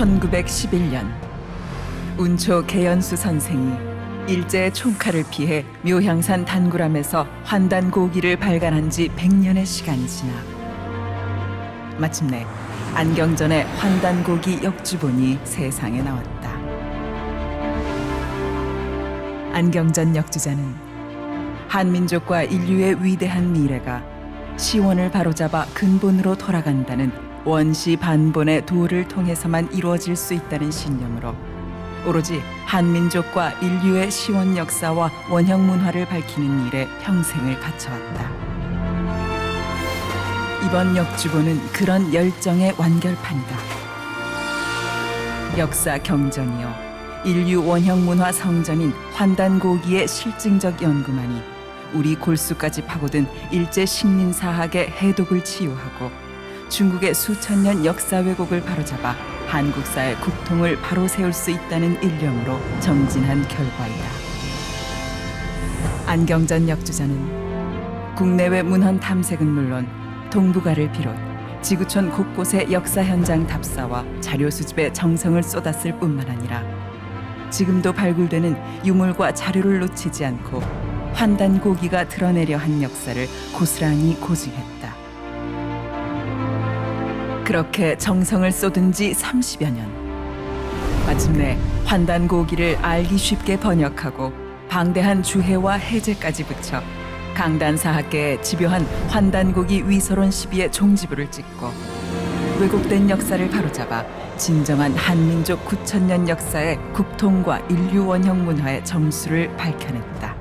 (1911년) 운초 개연수 선생이 일제의 총칼을 피해 묘향산 단구람에서 환단고기를 발간한 지 100년의 시간이 지나 마침내 안경전의 환단고기 역주본이 세상에 나왔다. 안경전 역주자는 한민족과 인류의 위대한 미래가 시원을 바로잡아 근본으로 돌아간다는 원시 반본의 도를 통해서만 이루어질 수 있다는 신념으로 오로지 한민족과 인류의 시원 역사와 원형 문화를 밝히는 일에 평생을 바쳐왔다. 이번 역주본은 그런 열정의 완결판이다. 역사 경전이요 인류 원형 문화 성전인 환단고기의 실증적 연구만이 우리 골수까지 파고든 일제 식민사학의 해독을 치유하고 중국의 수천 년 역사 왜곡을 바로잡아 한국사의 국통을 바로 세울 수 있다는 일념으로 정진한 결과이다. 안경전 역주자는 국내외 문헌 탐색은 물론 동북아를 비롯 지구촌 곳곳의 역사 현장 답사와 자료 수집에 정성을 쏟았을 뿐만 아니라 지금도 발굴되는 유물과 자료를 놓치지 않고 환단고기가 드러내려 한 역사를 고스란히 고증했다. 그렇게 정성을 쏟은 지 30여 년. 마침내 환단고기를 알기 쉽게 번역하고 방대한 주해와 해제까지 붙여 강단사학계에 집요한 환단고기 위서론 시비의 종지부를 찍고 왜곡된 역사를 바로잡아 진정한 한민족 9,000년 역사의 국통과 인류 원형 문화의 정수를 밝혀냈다.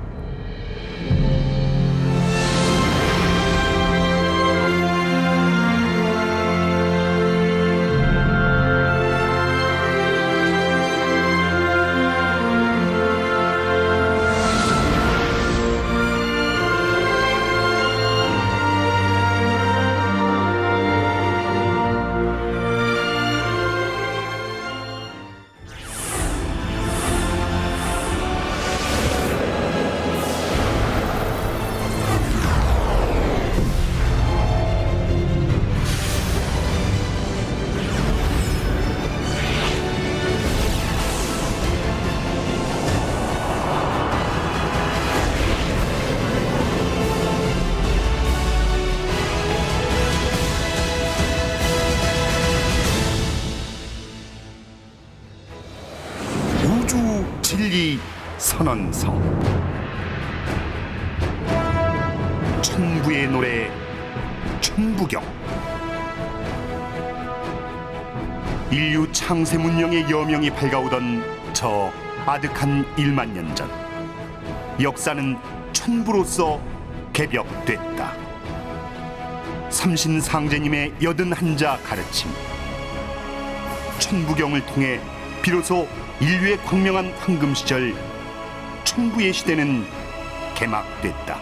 진리 선언서 천부의 노래 천부경 인류 창세 문명의 여명이 밝아오던 저 아득한 1만 년 전 역사는 천부로서 개벽됐다. 삼신상제님의 81자 가르침 천부경을 통해 비로소 인류의 광명한 황금 시절 천부의 시대는 개막됐다.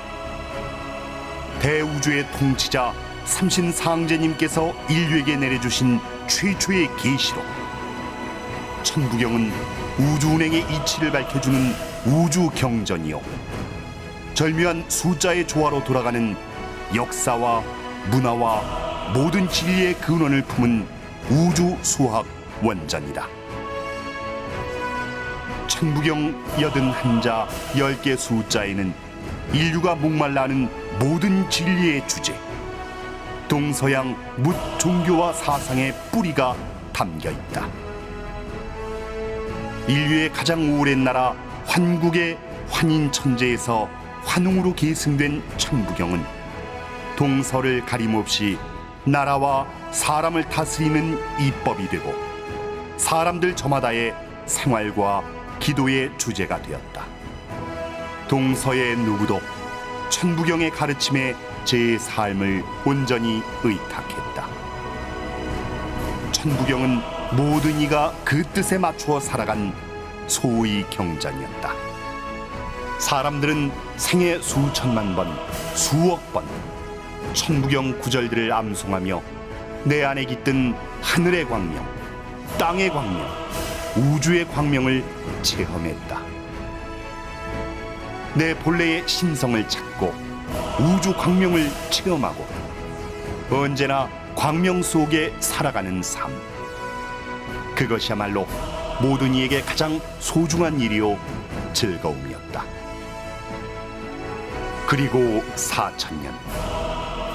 대우주의 통치자 삼신상제님께서 인류에게 내려주신 최초의 계시록. 천부경은 우주운행의 이치를 밝혀주는 우주경전이요, 절묘한 숫자의 조화로 돌아가는 역사와 문화와 모든 진리의 근원을 품은 우주수학 원전이다. 천부경 81자 10개 숫자에는 인류가 목말라 하는 모든 진리의 주제, 동서양 묻 종교와 사상의 뿌리가 담겨 있다. 인류의 가장 오랜 나라 환국의 환인천재에서 환웅으로 계승된 천부경은 동서를 가림없이 나라와 사람을 다스리는 이법이 되고 사람들 저마다의 생활과 기도의 주제가 되었다. 동서의 누구도 천부경의 가르침에 제 삶을 온전히 의탁했다. 천부경은 모든 이가 그 뜻에 맞추어 살아간 소의 경전이었다. 사람들은 생애 수천만 번, 수억 번 천부경 구절들을 암송하며 내 안에 깃든 하늘의 광명, 땅의 광명, 우주의 광명을 체험했다. 내 본래의 신성을 찾고 우주 광명을 체험하고 언제나 광명 속에 살아가는 삶, 그것이야말로 모든 이에게 가장 소중한 일이요 즐거움이었다. 그리고 4천년,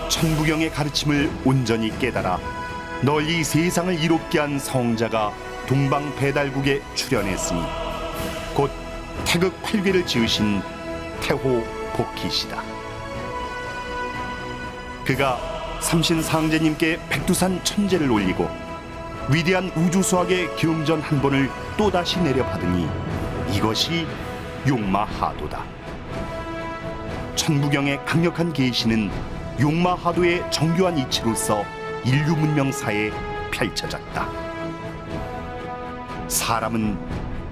천부경의 가르침을 온전히 깨달아 널리 세상을 이롭게 한 성자가 동방배달국에 출현했으니 곧 태극 8괴를 지으신 태호 복희시다. 그가 삼신상제님께 백두산 천재를 올리고 위대한 우주수학의 경전 한 번을 또다시 내려받으니 이것이 용마하도다. 천부경의 강력한 계시는 용마하도의 정교한 이치로서 인류 문명사에 펼쳐졌다. 사람은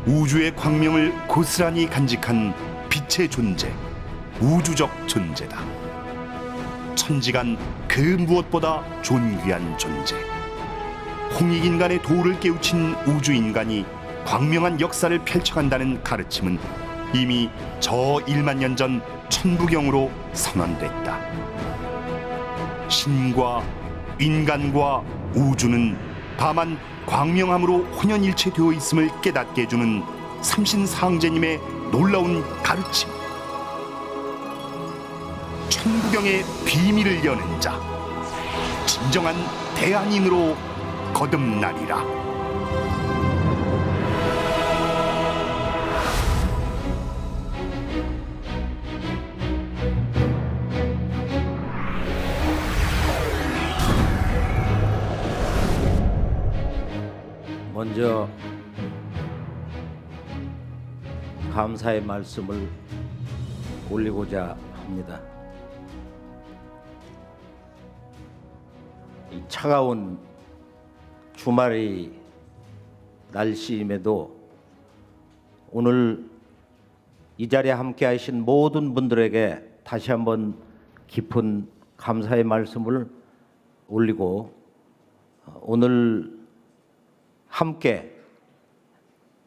우주의 광명을 고스란히 간직한 빛의 존재, 우주적 존재다. 천지간 그 무엇보다 존귀한 존재. 홍익인간의 도를 깨우친 우주인간이 광명한 역사를 펼쳐간다는 가르침은 이미 저 1만 년 전 천부경으로 선언됐다. 신과 인간과 우주는 다만 광명함으로 혼연일체되어 있음을 깨닫게 해주는 삼신상제님의 놀라운 가르침. 천부경의 비밀을 여는 자, 진정한 대한인으로 거듭나리라. 먼저 감사의 말씀을 올리고자 합니다. 이 차가운 주말의 날씨임에도 오늘 이 자리에 함께 하신 모든 분들에게 다시 한번 깊은 감사의 말씀을 올리고, 오늘 함께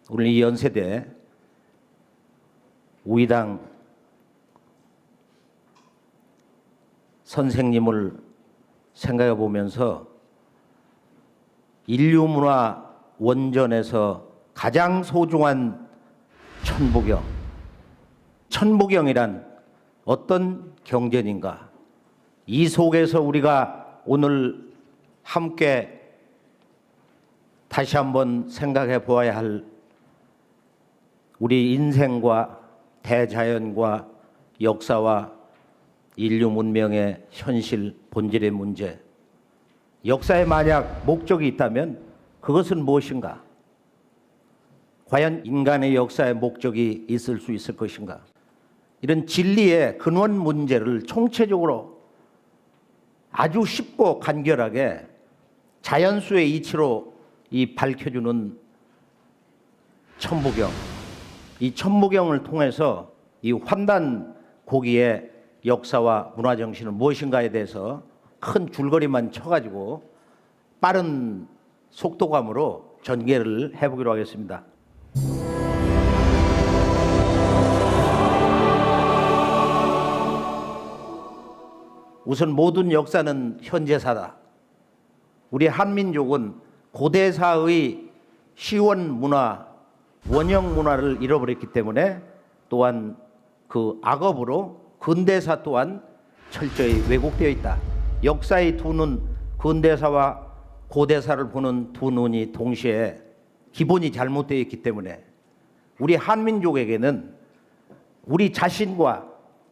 우리 이 연세대 우이당 선생님을 생각해 보면서 인류문화 원전에서 가장 소중한 천부경, 천부경이란 어떤 경전인가, 이 속에서 우리가 오늘 함께 다시 한번 생각해 보아야 할 우리 인생과 대자연과 역사와 인류 문명의 현실 본질의 문제, 역사에 만약 목적이 있다면 그것은 무엇인가? 과연 인간의 역사에 목적이 있을 수 있을 것인가? 이런 진리의 근원 문제를 총체적으로 아주 쉽고 간결하게 자연수의 이치로 이 밝혀주는 천부경, 이 천부경을 통해서 이 환단 고기에 역사와 문화 정신은 무엇인가에 대해서 큰 줄거리만 쳐가지고 빠른 속도감으로 전개를 해보기로 하겠습니다. 우선 모든 역사는 현재사다. 우리 한민족은 고대사의 시원 문화, 원형 문화를 잃어버렸기 때문에 또한 그 악업으로 근대사 또한 철저히 왜곡되어 있다. 역사의 두 눈, 근대사와 고대사를 보는 두 눈이 동시에 기본이 잘못되어 있기 때문에 우리 한민족에게는 우리 자신과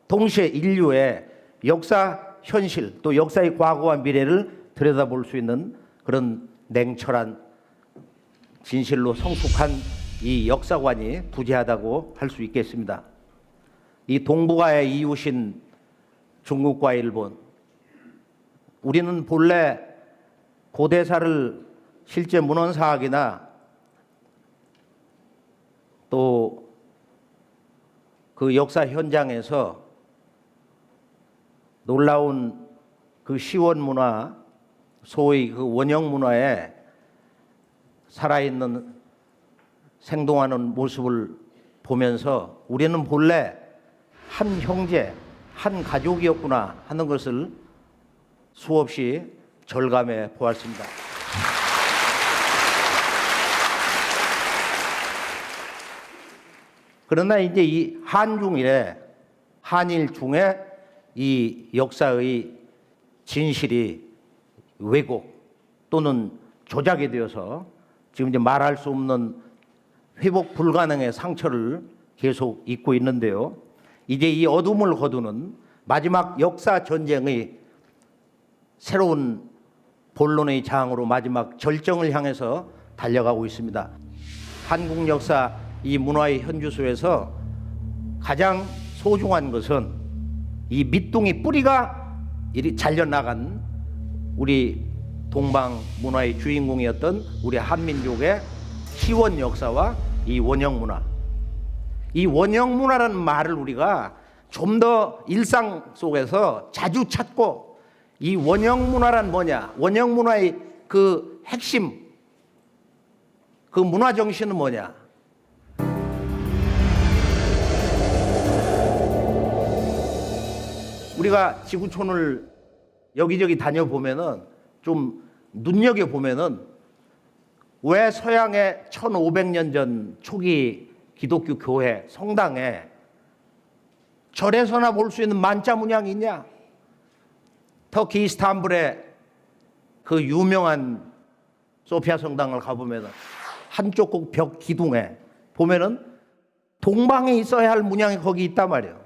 동시에 인류의 역사 현실 또 역사의 과거와 미래를 들여다볼 수 있는 그런 냉철한 진실로 성숙한 이 역사관이 부재하다고 할 수 있겠습니다. 이 동북아의 이웃인 중국과 일본, 우리는 본래 고대사를 실제 문헌사학이나 또 그 역사 현장에서 놀라운 그 시원 문화, 소위 그 원형 문화에 살아있는 생동하는 모습을 보면서 우리는 본래 한 형제, 한 가족이었구나 하는 것을 수없이 절감해 보았습니다. 그러나 이제 이 한중일에 한일 중에 이 역사의 진실이 왜곡 또는 조작이 되어서 지금 이제 말할 수 없는 회복 불가능의 상처를 계속 입고 있는데요. 이제 이 어둠을 거두는 마지막 역사 전쟁의 새로운 본론의 장으로 마지막 절정을 향해서 달려가고 있습니다. 한국 역사 이 문화의 현주소에서 가장 소중한 것은 이 밑둥이 뿌리가 이리 잘려나간 우리 동방 문화의 주인공이었던 우리 한민족의 시원 역사와 이 원형 문화. 이 원형 문화라는 말을 우리가 좀 더 일상 속에서 자주 찾고 이 원형 문화란 뭐냐? 원형 문화의 그 핵심, 그 문화 정신은 뭐냐? 우리가 지구촌을 여기저기 다녀보면은 좀 눈여겨보면은 왜 서양의 1500년 전 초기 기독교 교회 성당에 절에서나 볼 수 있는 만자 문양이 있냐? 터키 이스탄불의 그 유명한 소피아 성당을 가보면은 한쪽 꼭 벽 기둥에 보면은 동방에 있어야 할 문양이 거기 있단 말이에요.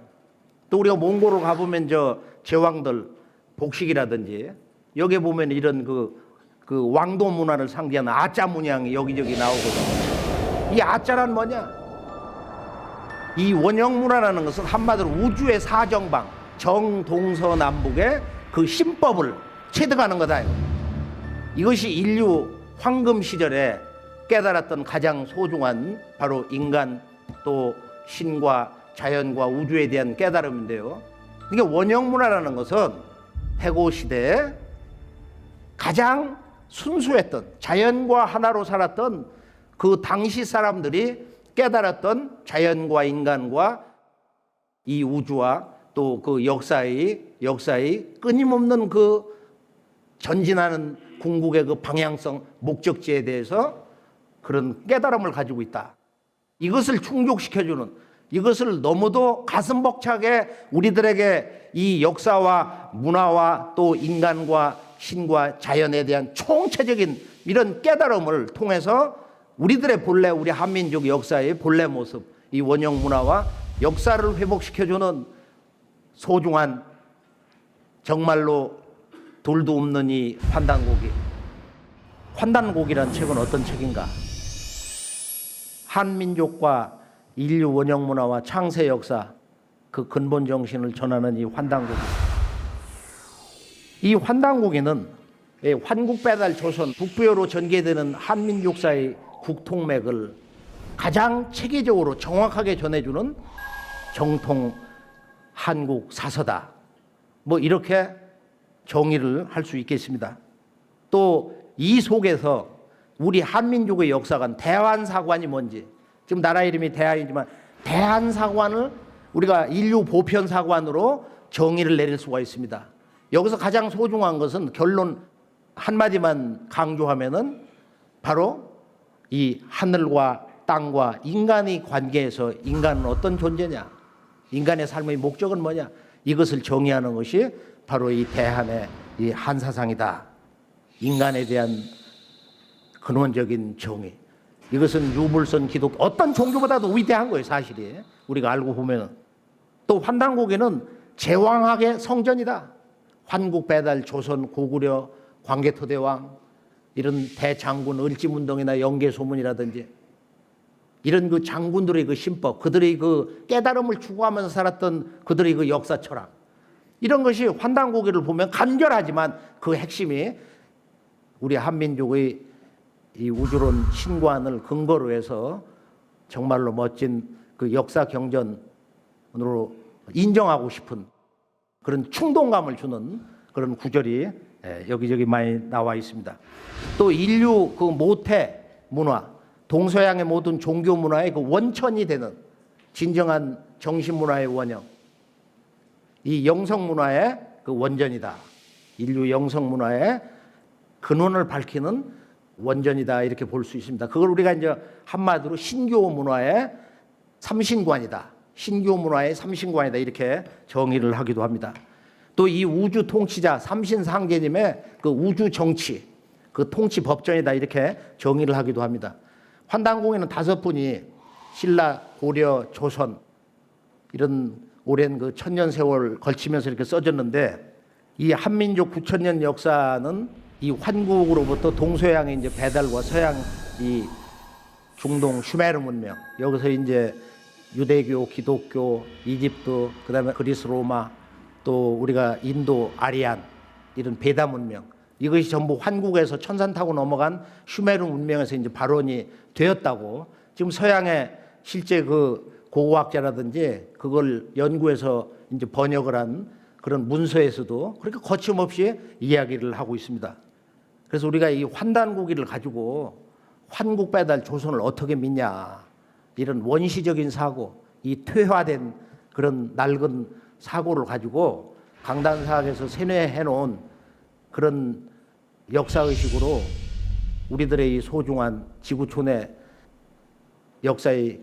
또 우리가 몽골을 가보면 저 제왕들 복식이라든지 여기 보면 이런 그 왕도 문화를 상징하는 아자 문양이 여기저기 나오거든요. 이 아자란 뭐냐? 이 원형 문화라는 것은 한마디로 우주의 사정방, 정동서남북의 그 신법을 체득하는 거다. 이것이 인류 황금 시절에 깨달았던 가장 소중한 바로 인간 또 신과 자연과 우주에 대한 깨달음인데요. 이게 원형 문화라는 것은 패고 시대에 가장 순수했던 자연과 하나로 살았던 그 당시 사람들이 깨달았던 자연과 인간과 이 우주와 또 그 역사의 끊임없는 그 전진하는 궁극의 그 방향성 목적지에 대해서 그런 깨달음을 가지고 있다. 이것을 충족시켜주는, 이것을 너무도 가슴 벅차게 우리들에게 이 역사와 문화와 또 인간과 신과 자연에 대한 총체적인 이런 깨달음을 통해서 우리들의 본래, 우리 한민족 역사의 본래 모습, 이 원형 문화와 역사를 회복시켜주는 소중한, 정말로 둘도 없는 이 환단곡이. 환단곡이라는 책은 어떤 책인가? 한민족과 인류 원형 문화와 창세 역사 그 근본 정신을 전하는 이 환단곡이. 이 환단곡에는 환국배달 조선 북부여로 전개되는 한민족사의 국통맥을 가장 체계적으로 정확하게 전해주는 정통 한국 사서다. 뭐 이렇게 정의를 할 수 있겠습니다. 또 이 속에서 우리 한민족의 역사관 대한사관이 뭔지, 지금 나라 이름이 대한이지만 대한사관을 우리가 인류 보편사관으로 정의를 내릴 수가 있습니다. 여기서 가장 소중한 것은 결론 한마디만 강조하면은 바로 이 하늘과 땅과 인간의 관계에서 인간은 어떤 존재냐, 인간의 삶의 목적은 뭐냐, 이것을 정의하는 것이 바로 이 대한의 이 한사상이다. 인간에 대한 근원적인 정의. 이것은 유물선 기독 어떤 종교보다도 위대한 거예요, 사실이. 우리가 알고 보면. 또 환단고개는 제왕학의 성전이다. 환국배달, 조선, 고구려, 광개토대왕, 이런 대장군, 을지문동이나 영계소문이라든지 이런 그 장군들의 그 신법, 그들의 그 깨달음을 추구하면서 살았던 그들의 그 역사 철학, 이런 것이 환단고개를 보면 간결하지만 그 핵심이 우리 한민족의 이 우주론 신관을 근거로 해서 정말로 멋진 그 역사 경전으로 인정하고 싶은 그런 충동감을 주는 그런 구절이 여기저기 많이 나와 있습니다. 또 인류 그 모태 문화, 동서양의 모든 종교 문화의 그 원천이 되는 진정한 정신 문화의 원형, 이 영성 문화의 그 원전이다. 인류 영성 문화의 근원을 밝히는 원전이다, 이렇게 볼 수 있습니다. 그걸 우리가 이제 한마디로 신교 문화의 삼신관이다, 신교 문화의 삼신관이다, 이렇게 정의를 하기도 합니다. 또 이 우주 통치자 삼신상제님의 그 우주 정치, 그 통치 법전이다, 이렇게 정의를 하기도 합니다. 환단공에는 5분이 신라, 고려, 조선 이런 오랜 그 천년 세월 걸치면서 이렇게 써졌는데, 이 한민족 9,000년 역사는 이 환국으로부터 동서양의 이제 배달과 서양 이 중동 슈메르 문명, 여기서 이제 유대교, 기독교, 이집트, 그다음에 그리스 로마, 또 우리가 인도 아리안, 이런 베다 문명, 이것이 전부 환국에서 천산 타고 넘어간 슈메르 문명에서 이제 발원이 되었다고, 지금 서양의 실제 그 고고학자라든지 그걸 연구해서 이제 번역을 한 그런 문서에서도 그렇게 거침없이 이야기를 하고 있습니다. 그래서 우리가 이 환단고기를 가지고 환국 배달 조선을 어떻게 믿냐, 이런 원시적인 사고, 이 퇴화된 그런 낡은 사고를 가지고 강단사학에서 세뇌해 놓은 그런 역사의식으로 우리들의 이 소중한 지구촌의 역사의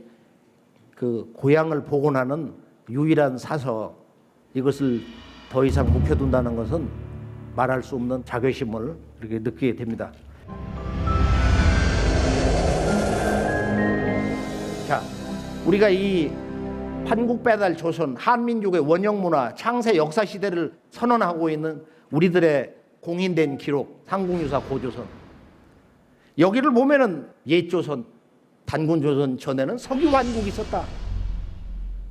그 고향을 복원하는 유일한 사서, 이것을 더 이상 묵혀둔다는 것은 말할 수 없는 자괴심을 이렇게 느끼게 됩니다. 자, 우리가 이 환국배달 조선, 한민족의 원형문화, 창세 역사 시대를 선언하고 있는 우리들의 공인된 기록, 삼국유사 고조선, 여기를 보면은 옛조선, 단군조선 전에는 석유환국이 있었다.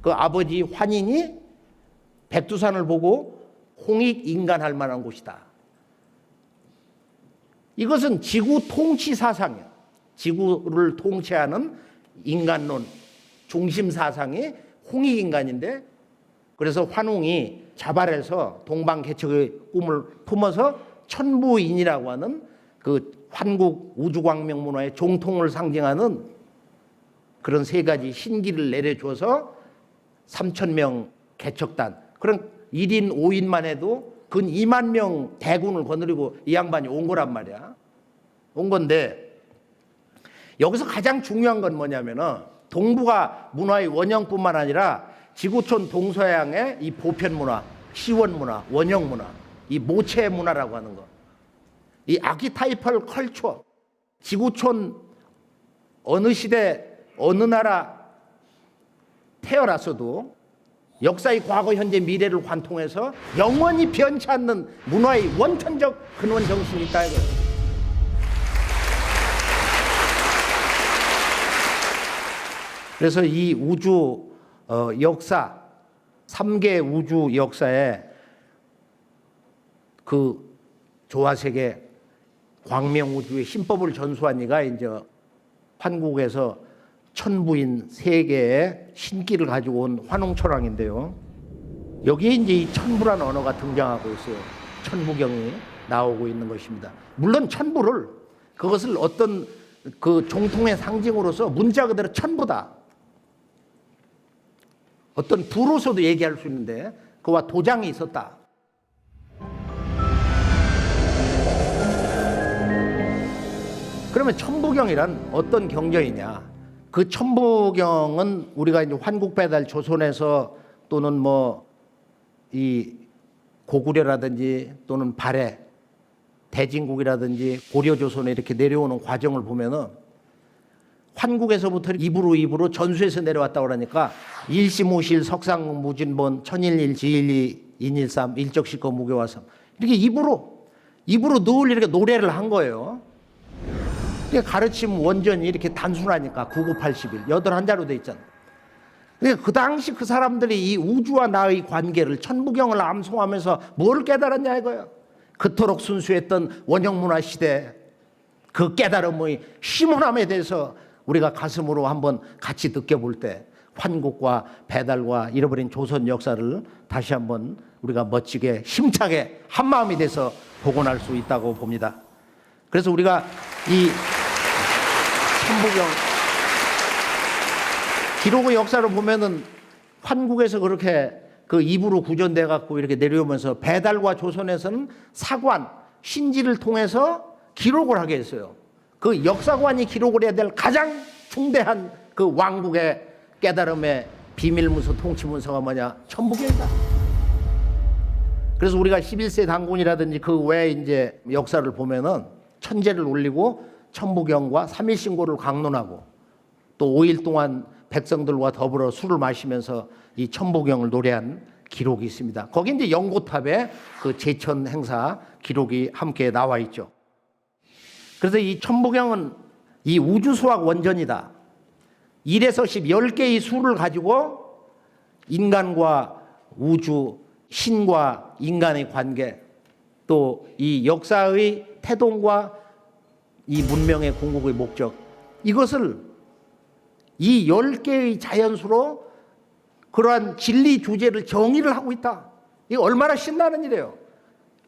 그 아버지 환인이 백두산을 보고 홍익인간할 만한 곳이다. 이것은 지구 통치 사상이야. 지구를 통치하는 인간론 중심 사상이 홍익인간인데, 그래서 환웅이 자발해서 동방개척의 꿈을 품어서 천부인이라고 하는 그 환국 우주광명 문화의 종통을 상징하는 그런 3가지 신기를 내려줘서 3,000명 개척단, 그런 1인 5인만 해도 근 2만 명 대군을 거느리고 이 양반이 온 거란 말이야. 온 건데, 여기서 가장 중요한 건 뭐냐면은 동북아 문화의 원형뿐만 아니라 지구촌 동서양의 이 보편 문화, 시원 문화, 원형 문화, 이 모체 문화라고 하는 거, 이 아키타이펄 컬처, 지구촌 어느 시대 어느 나라 태어났어도 역사의 과거, 현재, 미래를 관통해서 영원히 변치 않는 문화의 원천적 근원 정신이 있다 이거예요. 그래서 이 우주 역사, 3개 우주 역사에 그 조화세계 광명 우주의 신법을 전수한 이가 이제 환국에서 천부인 3개의 신기를 가지고 온 환웅철왕인데요. 여기에 이제 이 천부라는 언어가 등장하고 있어요. 천부경이 나오고 있는 것입니다. 물론 천부를 그것을 어떤 그 종통의 상징으로서 문자 그대로 천부다. 어떤 부로서도 얘기할 수 있는데 그와 도장이 있었다. 그러면 천부경이란 어떤 경전이냐? 그 천부경은 우리가 이제 환국배달 조선에서 또는 뭐 이 고구려라든지 또는 발해 대진국이라든지 고려조선에 이렇게 내려오는 과정을 보면은 환국에서부터 입으로 전수에서 내려왔다고 그러니까 일시무실 석상무진본 천일일 지일이 인일삼 일적시거 무교화삼 이렇게 입으로 늘 이렇게 노래를 한 거예요. 가르침 원전이 이렇게 단순하니까 9981 81자로 돼 있잖아요. 그 당시 그 사람들이 이 우주와 나의 관계를 천부경을 암송하면서 뭘 깨달았냐 이거예요. 그토록 순수했던 원형문화 시대 그 깨달음의 심오함에 대해서 우리가 가슴으로 한번 같이 느껴볼 때 환국과 배달과 잃어버린 조선 역사를 다시 한번 우리가 멋지게 힘차게 한마음이 돼서 복원할 수 있다고 봅니다. 그래서 우리가 이 천부경 기록의 역사를 보면은 환국에서 그렇게 그 입으로 구전돼 갖고 이렇게 내려오면서 배달과 조선에서는 사관 신지를 통해서 기록을 하게 했어요. 그 역사관이 기록을 해야 될 가장 중대한 그 왕국의 깨달음의 비밀문서 통치문서가 뭐냐? 천부경이다. 그래서 우리가 11세 단군이라든지 그 외에 이제 역사를 보면은 천제를 올리고 천부경과 3일 신고를 강론하고 또 5일 동안 백성들과 더불어 술을 마시면서 이 천부경을 노래한 기록이 있습니다. 거기 이제 영고탑에 그 제천 행사 기록이 함께 나와 있죠. 그래서 이 천부경은 이 우주수학 원전이다. 1에서 10, 10개의 수를 가지고 인간과 우주, 신과 인간의 관계, 또 이 역사의 태동과 이 문명의 궁극의 목적, 이것을 이 10개의 자연수로 그러한 진리 주제를 정의를 하고 있다. 이거 얼마나 신나는 일이에요.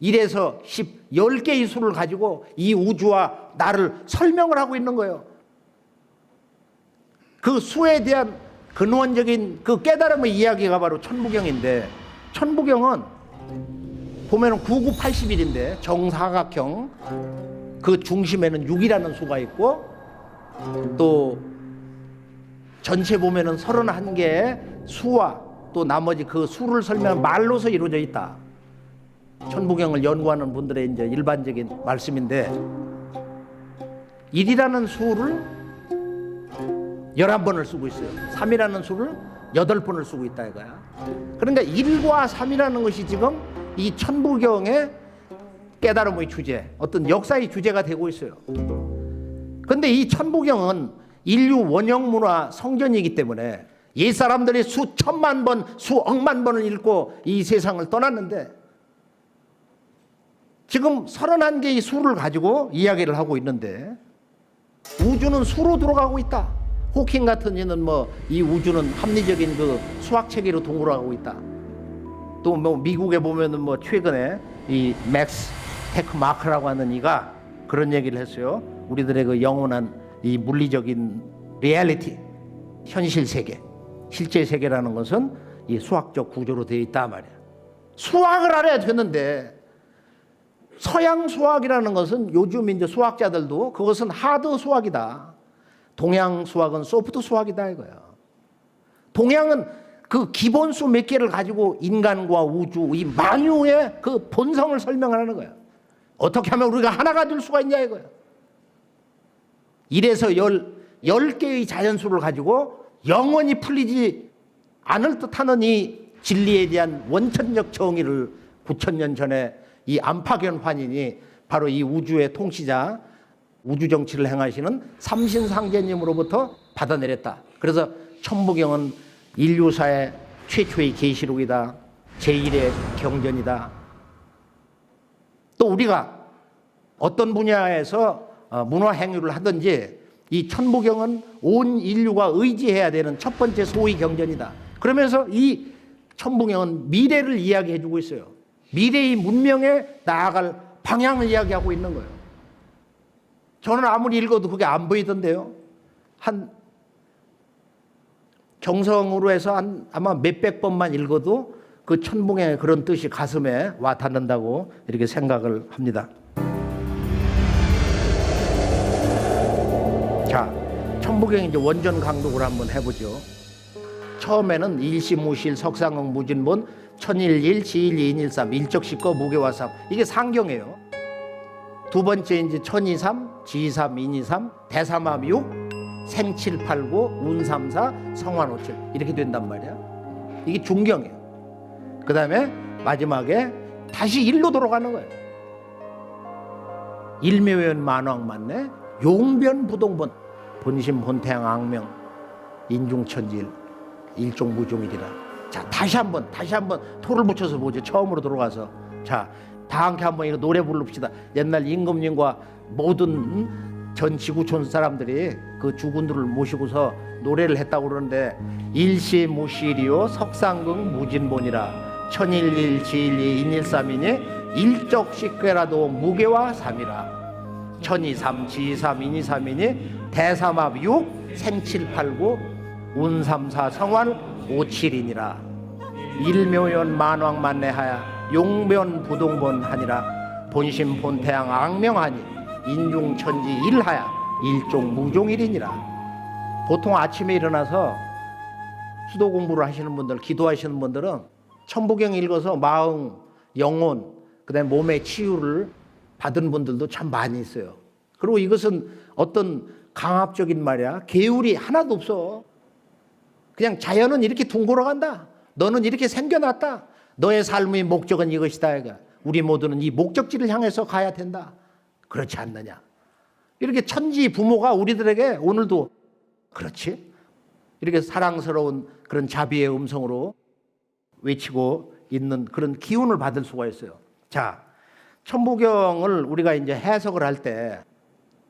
1에서 10, 10개의 수를 가지고 이 우주와 나를 설명을 하고 있는 거예요. 그 수에 대한 근원적인 그 깨달음의 이야기가 바로 천부경인데, 천부경은 보면은 9981인데 정사각형 그 중심에는 6이라는 수가 있고 또 전체 보면은 31개의 수와 또 나머지 그 수를 설명한 말로서 이루어져 있다. 천부경을 연구하는 분들의 이제 일반적인 말씀인데 1이라는 수를 11번을 쓰고 있어요. 3이라는 수를 8번을 쓰고 있다 이거야. 그러니까 1과 3이라는 것이 지금 이 천부경의 깨달음의 주제, 어떤 역사의 주제가 되고 있어요. 그런데 이 천부경은 인류 원형 문화 성전이기 때문에 옛사람들이 수천만 번, 수억만 번을 읽고 이 세상을 떠났는데 지금 31개의 수를 가지고 이야기를 하고 있는데 우주는 수로 들어가고 있다. 호킹 같은 이는 뭐 이 우주는 합리적인 그 수학 체계로 동굴하고 있다. 또 뭐 미국에 보면은 뭐 최근에 이 맥스 테크마크라고 하는 이가 그런 얘기를 했어요. 우리들의 그 영원한 이 물리적인 리얼리티, 현실 세계, 실제 세계라는 것은 이 수학적 구조로 되어 있다 말이야. 수학을 알아야 되는데 서양 수학이라는 것은 요즘 이제 수학자들도 그것은 하드 수학이다. 동양 수학은 소프트 수학이다 이거야. 동양은 그 기본수 몇 개를 가지고 인간과 우주, 이 만유의 그 본성을 설명하는 거야. 어떻게 하면 우리가 하나가 될 수가 있냐 이거야. 1에서 10개의 자연수를 가지고 영원히 풀리지 않을 듯하는 이 진리에 대한 원천적 정의를 9,000년 전에 이 안파견 환인이 바로 이 우주의 통치자, 우주 정치를 행하시는 삼신상제님으로부터 받아내렸다. 그래서 천부경은 인류사의 최초의 계시록이다. 제1의 경전이다. 또 우리가 어떤 분야에서 문화 행위를 하든지 이 천부경은 온 인류가 의지해야 되는 첫 번째 소위 경전이다. 그러면서 이 천부경은 미래를 이야기해주고 있어요. 미래의 문명에 나아갈 방향을 이야기하고 있는 거예요. 저는 아무리 읽어도 그게 안 보이던데요. 한 정성으로 해서 아마 몇백 번만 읽어도 그 천부경의 그런 뜻이 가슴에 와 닿는다고 이렇게 생각을 합니다. 자, 천부경 이제 원전 강독을 한번 해보죠. 처음에는 일시무실 석상응 무진본 천일일 지일이 인일삼 일적시거 무게와삼 이게 상경이에요. 두 번째 이제 천이삼 지삼 인이삼 대삼합육 생칠팔구 운삼사 성환오칠 이렇게 된단 말이야. 이게 중경이에요. 그 다음에 마지막에 다시 일로 돌아가는 거예요. 일묘연 만왕만내 용변부동본 본심 본태양 악명 인중천지일 일종무종일이라. 자, 다시 한번 토를 붙여서 보죠. 처음으로 들어가서. 자, 다 함께 한번 이거 노래 부릅시다. 옛날 임금님과 모든 전 지구촌 사람들이 그 주군들을 모시고서 노래를 했다고 그러는데 일시무실이요 석상궁 무진본이라 천일일 지일이 인일삼이니 일적식괴라도 무게와 삼이라 천이삼 지삼 인이삼이니 대삼합 육 생칠팔구 운삼사 성환 오칠이니라 일묘연 만왕만내하야 용변부동본하니라 본심 본태양 악명하니 인중천지 일하야 일종무종일이니라. 보통 아침에 일어나서 수도 공부를 하시는 분들, 기도하시는 분들은 천부경 읽어서 마음, 영혼, 그다음에 몸의 치유를 받은 분들도 참 많이 있어요. 그리고 이것은 어떤 강압적인 말이야. 계율이 하나도 없어. 그냥 자연은 이렇게 둥글어간다. 너는 이렇게 생겨났다. 너의 삶의 목적은 이것이다. 우리 모두는 이 목적지를 향해서 가야 된다. 그렇지 않느냐. 이렇게 천지 부모가 우리들에게 오늘도 그렇지. 이렇게 사랑스러운 그런 자비의 음성으로 외치고 있는 그런 기운을 받을 수가 있어요. 자, 천부경을 우리가 이제 해석을 할 때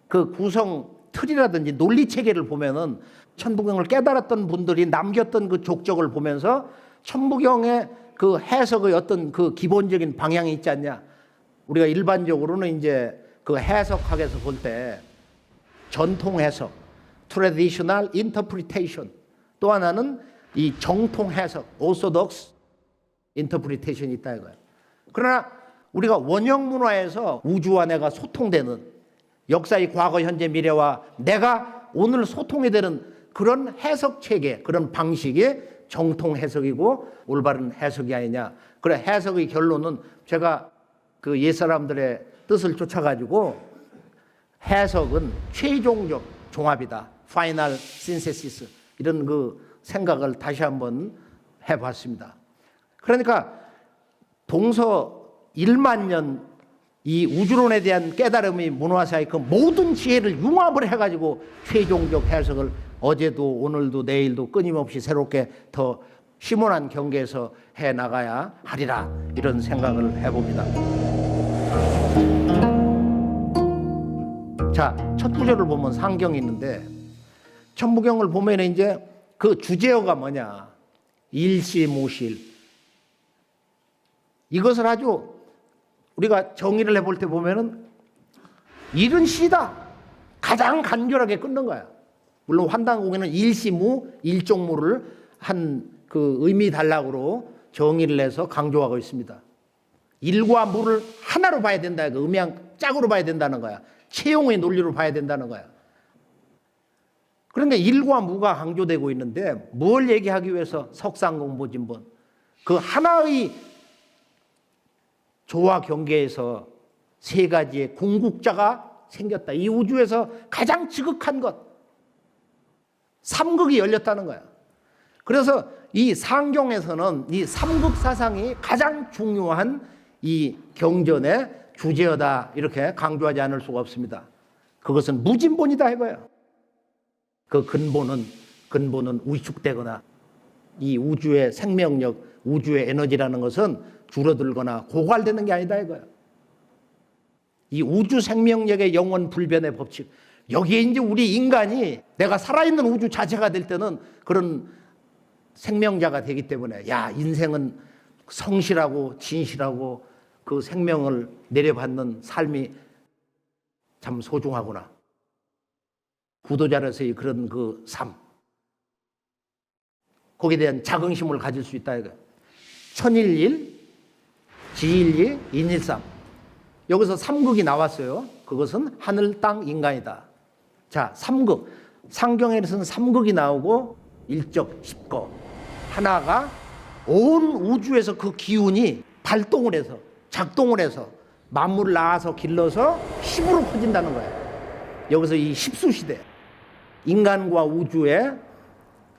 그 구성 틀이라든지 논리 체계를 보면은 천부경을 깨달았던 분들이 남겼던 그 족적을 보면서 천부경의 그 해석의 어떤 그 기본적인 방향이 있지 않냐. 우리가 일반적으로는 이제 그 해석학에서 볼 때 전통 해석, traditional interpretation, 또 하나는 이 정통 해석, orthodox interpretation이 있다 이거예요. 그러나 우리가 원형 문화에서 우주와 내가 소통되는 역사의 과거, 현재, 미래와 내가 오늘 소통이 되는 그런 해석 체계, 그런 방식이 정통 해석이고 올바른 해석이 아니냐. 그래 해석의 결론은 제가 그 옛사람들의 뜻을 쫓아가지고 해석은 최종적 종합이다. 파이널 신세시스 이런 그 생각을 다시 한번 해봤습니다. 그러니까 동서 1만 년 이 우주론에 대한 깨달음이 문화사의 그 모든 지혜를 융합을 해가지고 최종적 해석을 어제도 오늘도 내일도 끊임없이 새롭게 더 심원한 경계에서 해나가야 하리라 이런 생각을 해봅니다. 자, 첫 구절을 보면 상경이 있는데 천부경을 보면 이제 그 주제어가 뭐냐. 일시무실. 이것을 아주 우리가 정의를 해볼 때 보면은 일은 시다. 가장 간결하게 끊는 거야. 물론 환단공에는 일시무, 일종무를 한 그 의미 단락으로 정의를 해서 강조하고 있습니다. 일과 무를 하나로 봐야 된다. 그 음양 짝으로 봐야 된다는 거야. 채용의 논리로 봐야 된다는 거야. 그런데 일과 무가 강조되고 있는데 뭘 얘기하기 위해서 석상공보진본 그 하나의 조화 경계에서 세 가지의 궁극자가 생겼다. 이 우주에서 가장 지극한 것 삼극이 열렸다는 거야. 그래서 이 상경에서는 이 삼극 사상이 가장 중요한 이 경전의 주제어다 이렇게 강조하지 않을 수가 없습니다. 그것은 무진본이다 이거예요. 그 근본은 위축되거나 이 우주의 생명력, 우주의 에너지라는 것은 줄어들거나 고갈되는 게 아니다 이거예요. 이 우주 생명력의 영원 불변의 법칙, 여기에 이제 우리 인간이 내가 살아있는 우주 자체가 될 때는 그런 생명자가 되기 때문에 야, 인생은 성실하고 진실하고 그 생명을 내려받는 삶이 참 소중하구나. 구도자로서의 그런 그 삶, 거기에 대한 자긍심을 가질 수 있다 이거예요. 천일일, 지일이, 인일삼. 여기서 삼극이 나왔어요. 그것은 하늘, 땅, 인간이다. 자, 삼극. 상경에서는 삼극이 나오고 일적, 십거. 하나가 온 우주에서 그 기운이 발동을 해서, 작동을 해서 만물을 낳아서 길러서 십으로 커진다는 거예요. 여기서 이 십수시대. 인간과 우주의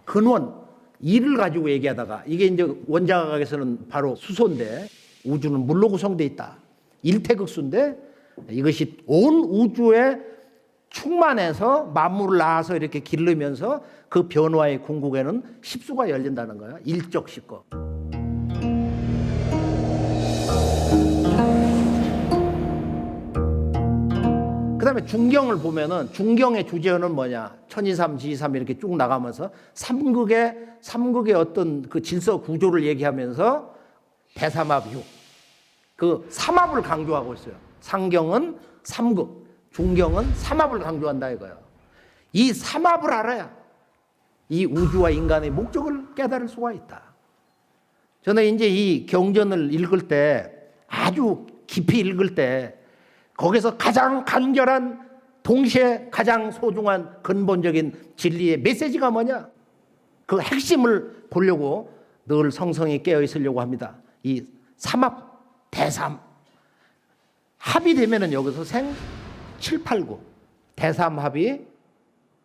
근원, 일을 가지고 얘기하다가 이게 이제 원자학에서는 바로 수소인데 우주는 물로 구성되어 있다. 일태극수인데 이것이 온 우주에 충만해서 만물을 낳아서 이렇게 기르면서 그 변화의 궁극에는 십수가 열린다는 거예요. 일적 십거. 그 다음에 중경을 보면은 중경의 주제어는 뭐냐? 천이삼, 지이삼 이렇게 쭉 나가면서 삼극의 어떤 그 질서 구조를 얘기하면서 대삼합육. 그 삼합을 강조하고 있어요. 상경은 삼극, 중경은 삼합을 강조한다 이거예요. 이 삼합을 알아야 이 우주와 인간의 목적을 깨달을 수가 있다. 저는 이제 이 경전을 읽을 때 아주 깊이 읽을 때 거기서 가장 간결한 동시에 가장 소중한 근본적인 진리의 메시지가 뭐냐? 그 핵심을 보려고 늘 성성이 깨어 있으려고 합니다. 이 삼합, 대삼. 합이 되면은 여기서 생 7, 8, 9. 대삼합이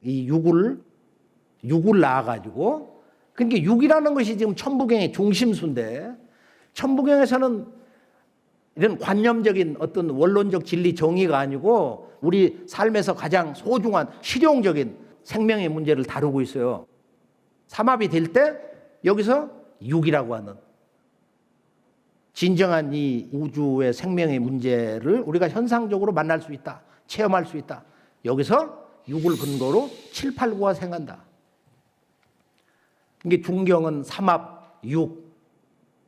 이 6을 낳아가지고, 그러니까 6이라는 것이 지금 천부경의 중심수인데, 천부경에서는 이런 관념적인 어떤 원론적 진리 정의가 아니고 우리 삶에서 가장 소중한 실용적인 생명의 문제를 다루고 있어요. 삼합이 될 때 여기서 6이라고 하는 진정한 이 우주의 생명의 문제를 우리가 현상적으로 만날 수 있다. 체험할 수 있다. 여기서 6을 근거로 7, 8, 9가 생긴다. 이게 중경은 삼합 6,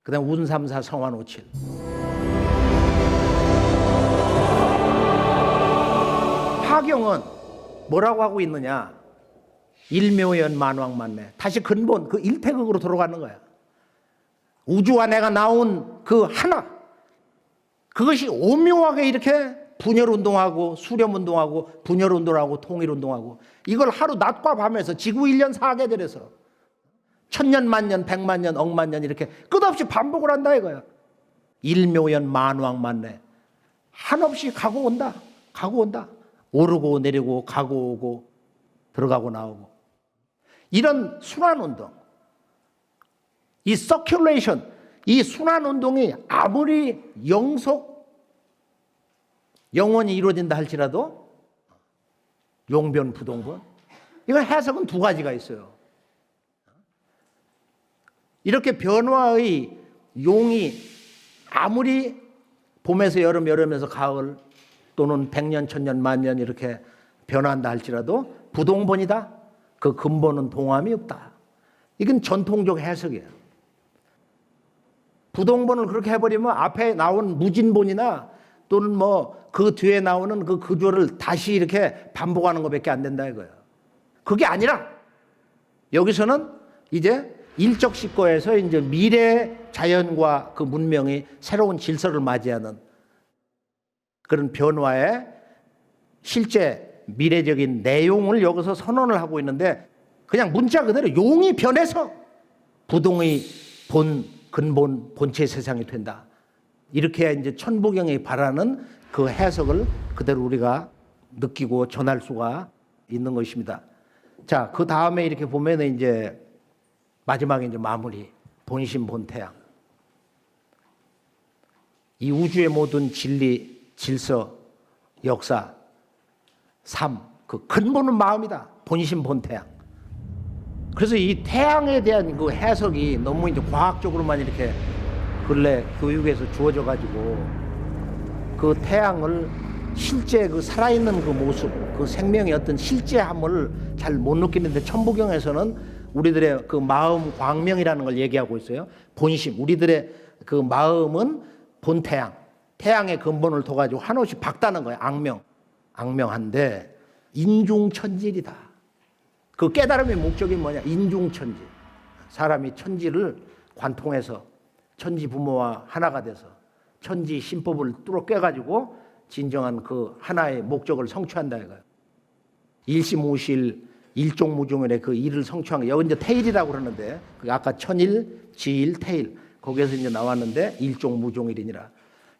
그 다음 운삼사 성환 5, 7. 하경은 뭐라고 하고 있느냐? 일묘연 만왕만내. 다시 근본 그 일태극으로 돌아가는 거야. 우주와 내가 나온 그 하나, 그것이 오묘하게 이렇게 분열운동하고 수렴운동하고 분열운동하고 통일운동하고 이걸 하루 낮과 밤에서 지구 1년 4계절에서 천년 만년 백만년 억만년 이렇게 끝없이 반복을 한다 이거야. 일묘연 만왕만내. 한없이 가고 온다. 가고 온다. 오르고 내리고 가고 오고 들어가고 나오고 이런 순환운동, 이 서큘레이션, 이 순환운동이 아무리 영원히 이루어진다 할지라도 용변 부동본, 이건 해석은 두 가지가 있어요. 이렇게 변화의 용이 아무리 봄에서 여름, 여름에서 가을 또는 100년, 1000년, 만년 이렇게 변화한다 할지라도 부동본이다. 그 근본은 동함이 없다. 이건 전통적 해석이에요. 부동본을 그렇게 해버리면 앞에 나온 무진본이나 또는 뭐 그 뒤에 나오는 그 구조를 다시 이렇게 반복하는 것밖에 안 된다 이거예요. 그게 아니라 여기서는 이제 일적 시거에서 이제 미래 자연과 그 문명이 새로운 질서를 맞이하는 그런 변화의 실제 미래적인 내용을 여기서 선언을 하고 있는데 그냥 문자 그대로 용이 변해서 부동의 근본 본체 세상이 된다. 이렇게 이제 천부경이 바라는 그 해석을 그대로 우리가 느끼고 전할 수가 있는 것입니다. 자, 그 다음에 이렇게 보면은 이제 마지막에 이제 마무리 본심 본태양. 이 우주의 모든 진리, 질서, 역사, 삶, 그 근본은 마음이다. 본심 본태양. 그래서 이 태양에 대한 그 해석이 너무 이제 과학적으로만 이렇게 근래 교육에서 주어져 가지고 그 태양을 실제 그 살아있는 그 모습, 그 생명의 어떤 실제함을 잘 못 느끼는데 천부경에서는 우리들의 그 마음 광명이라는 걸 얘기하고 있어요. 본심, 우리들의 그 마음은 본태양, 태양의 근본을 둬가지고 한없이 밝다는 거예요. 악명한데 인중천질이다. 그 깨달음의 목적이 뭐냐? 인중천질. 사람이 천지를 관통해서 천지 부모와 하나가 돼서 천지 신법을 뚫어 깨가지고 진정한 그 하나의 목적을 성취한다 이거예요. 일시무실 일종무종의 그 일을 성취한 거. 여기 이제 태일이라고 그러는데 그 아까 천일, 지일, 태일 거기에서 이제 나왔는데 일종무종일이니라.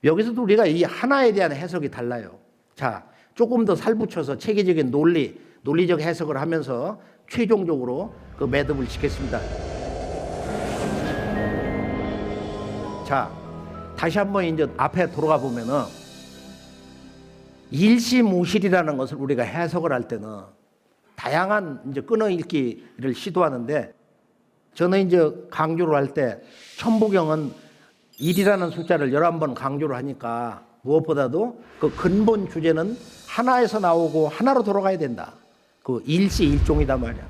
여기서도 우리가 이 하나에 대한 해석이 달라요. 자, 조금 더 살붙여서 체계적인 논리적 해석을 하면서 최종적으로 그 매듭을 짓겠습니다. 자, 다시 한번 이제 앞에 돌아가 보면은 일시무실이라는 것을 우리가 해석을 할 때는 다양한 이제 끊어읽기를 시도하는데 저는 이제 강조를 할 때 천부경은 1이라는 숫자를 11번 강조를 하니까 무엇보다도 그 근본 주제는 하나에서 나오고 하나로 돌아가야 된다. 그 일시일종이다 말이야.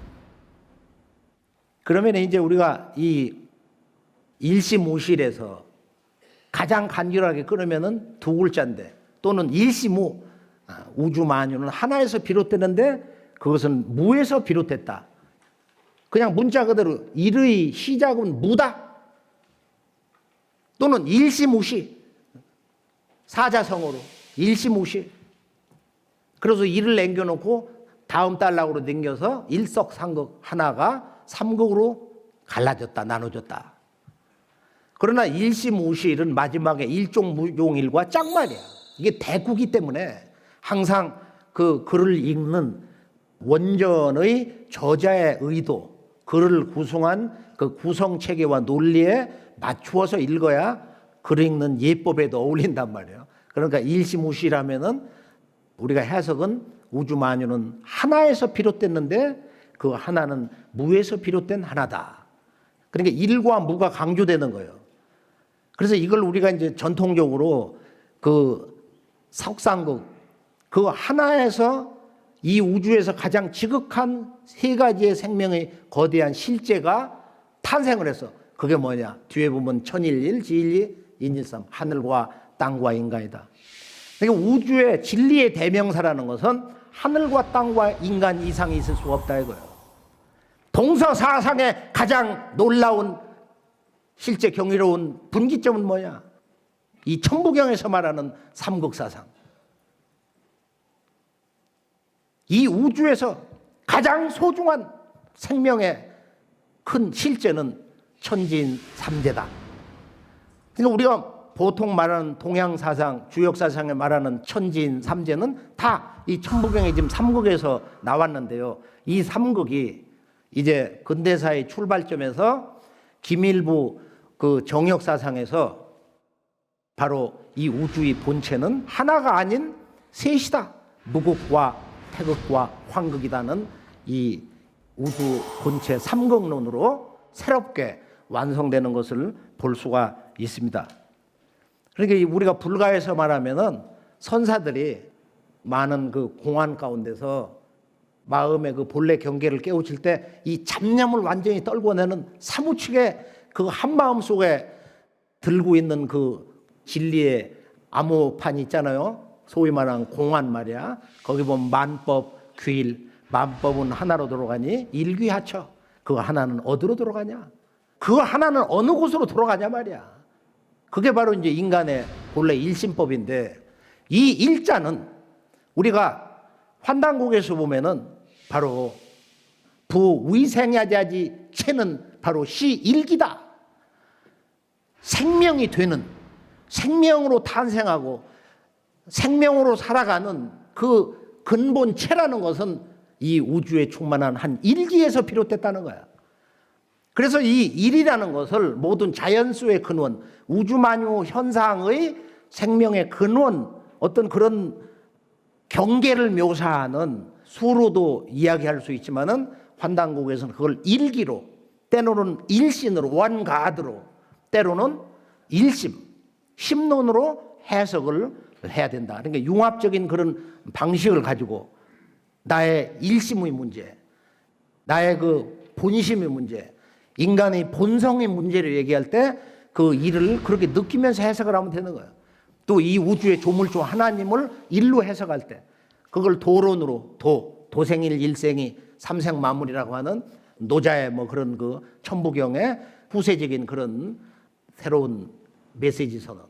그러면 이제 우리가 이 일시무실에서 가장 간결하게 끊으면은 두 글자인데 또는 일시무, 우주만유는 하나에서 비롯되는데 그것은 무에서 비롯됐다. 그냥 문자 그대로 일의 시작은 무다. 또는 일시무시, 사자성어로 일시무시. 그래서 일을 남겨놓고 다음 달락으로 남겨서 일석삼극 하나가 삼극으로 갈라졌다, 나눠졌다. 그러나 일시무실은 마지막에 일종무종일과 짝말이야. 이게 대구기 때문에 항상 그 글을 읽는 원전의 저자의 의도, 글을 구성한 그 구성체계와 논리에 맞추어서 읽어야 글 읽는 예법에도 어울린단 말이에요. 그러니까 일시무실하면은 우리가 해석은 우주만유는 하나에서 비롯됐는데 그 하나는 무에서 비롯된 하나다. 그러니까 일과 무가 강조되는 거예요. 그래서 이걸 우리가 이제 전통적으로 그 석상극, 그 하나에서 이 우주에서 가장 지극한 세 가지의 생명의 거대한 실제가 탄생을 해서 그게 뭐냐? 뒤에 보면 천일일, 지일이, 인일삼, 하늘과 땅과 인간이다. 그러니까 우주의 진리의 대명사라는 것은 하늘과 땅과 인간 이상이 있을 수가 없다 이거예요. 동서사상의 가장 놀라운 실제 경이로운 분기점은 뭐냐? 이 천부경에서 말하는 삼극사상. 이 우주에서 가장 소중한 생명의 큰 실제는 천지인 삼재다. 그러니까 우리가 보통 말하는 동양사상, 주역사상에 말하는 천지인 삼재는 다 이 천부경의 지금 삼극에서 나왔는데요. 이 삼극이 이제 근대사의 출발점에서 기밀부 그 정역사상에서 바로 이 우주의 본체는 하나가 아닌 셋이다. 무극과 태극과 황극이라는 이 우주 본체 삼극론으로 새롭게 완성되는 것을 볼 수가 있습니다. 그러니까 우리가 불가에서 말하면은 선사들이 많은 그 공안 가운데서 마음의 그 본래 경계를 깨우칠 때 이 잡념을 완전히 떨궈내는 사무치게 그 한마음 속에 들고 있는 그 진리의 암호판이 있잖아요. 소위 말하는 공안 말이야. 거기 보면 만법, 귀일, 만법은 하나로 들어가니 일귀하처. 그 하나는 어디로 들어가냐? 그 하나는 어느 곳으로 들어가냐 말이야. 그게 바로 이제 인간의 본래 일심법인데 이 일자는 우리가 환단곡에서 보면은 바로 부위생야자지 체는 바로 시일기다. 생명이 되는, 생명으로 탄생하고 생명으로 살아가는 그 근본체라는 것은 이 우주에 충만한 한 일기에서 비롯됐다는 거야. 그래서 이 일이라는 것을 모든 자연수의 근원, 우주만유 현상의 생명의 근원, 어떤 그런 경계를 묘사하는 수로도 이야기할 수 있지만은 환단곡에서는 그걸 일기로, 때로는 일신으로, 원가드로, 때로는 일심, 심론으로 해석을 해야 된다. 그러니까 융합적인 그런 방식을 가지고 나의 일심의 문제, 나의 그 본심의 문제, 인간의 본성의 문제를 얘기할 때 그 일을 그렇게 느끼면서 해석을 하면 되는 거예요. 또 이 우주의 조물주 하나님을 일로 해석할 때 그걸 도론으로 도생일 일생이 삼생마물이라고 하는 노자의 뭐 그런 그 천부경의 후세적인 그런 새로운 메시지 선언,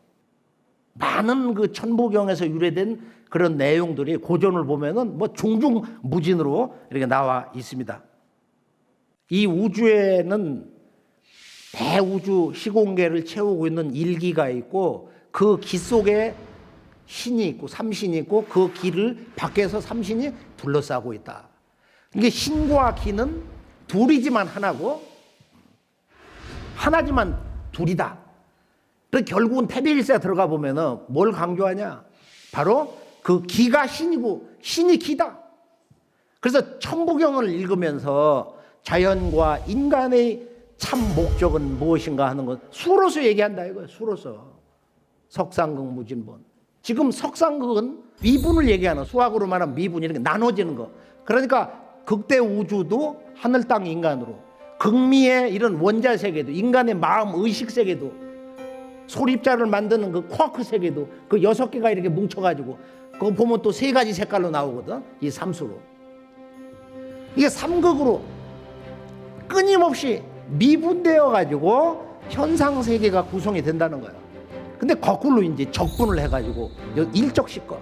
많은 그 천부경에서 유래된 그런 내용들이 고전을 보면은 뭐 중중무진으로 이렇게 나와 있습니다. 이 우주에는 대우주 시공계를 채우고 있는 일기가 있고 그 기 속에 신이 있고 삼신이 있고 그 기를 밖에서 삼신이 둘러싸고 있다. 이게 신과 기는 둘이지만 하나고 하나지만 둘이다. 그래서 결국은 태비일세 들어가 보면은 뭘 강조하냐? 바로 그 기가 신이고 신이 기다. 그래서 천부경을 읽으면서 자연과 인간의 참 목적은 무엇인가 하는 것 수로서 얘기한다 이거예요. 수로서. 석상극 무진본. 지금 석상극은 미분을 얘기하는, 수학으로 말하면 미분, 이렇게 나눠지는 거. 그러니까 극대 우주도 하늘 땅 인간으로, 극미의 이런 원자 세계도, 인간의 마음 의식 세계도, 소립자를 만드는 그 쿼크 세계도 그 6개가 이렇게 뭉쳐가지고 그거 보면 또 3가지 색깔로 나오거든. 이 삼수로. 이게 삼극으로 끊임없이 미분되어 가지고 현상 세계가 구성이 된다는 거예요. 근데 거꾸로 이제 적분을 해가지고 일적시거.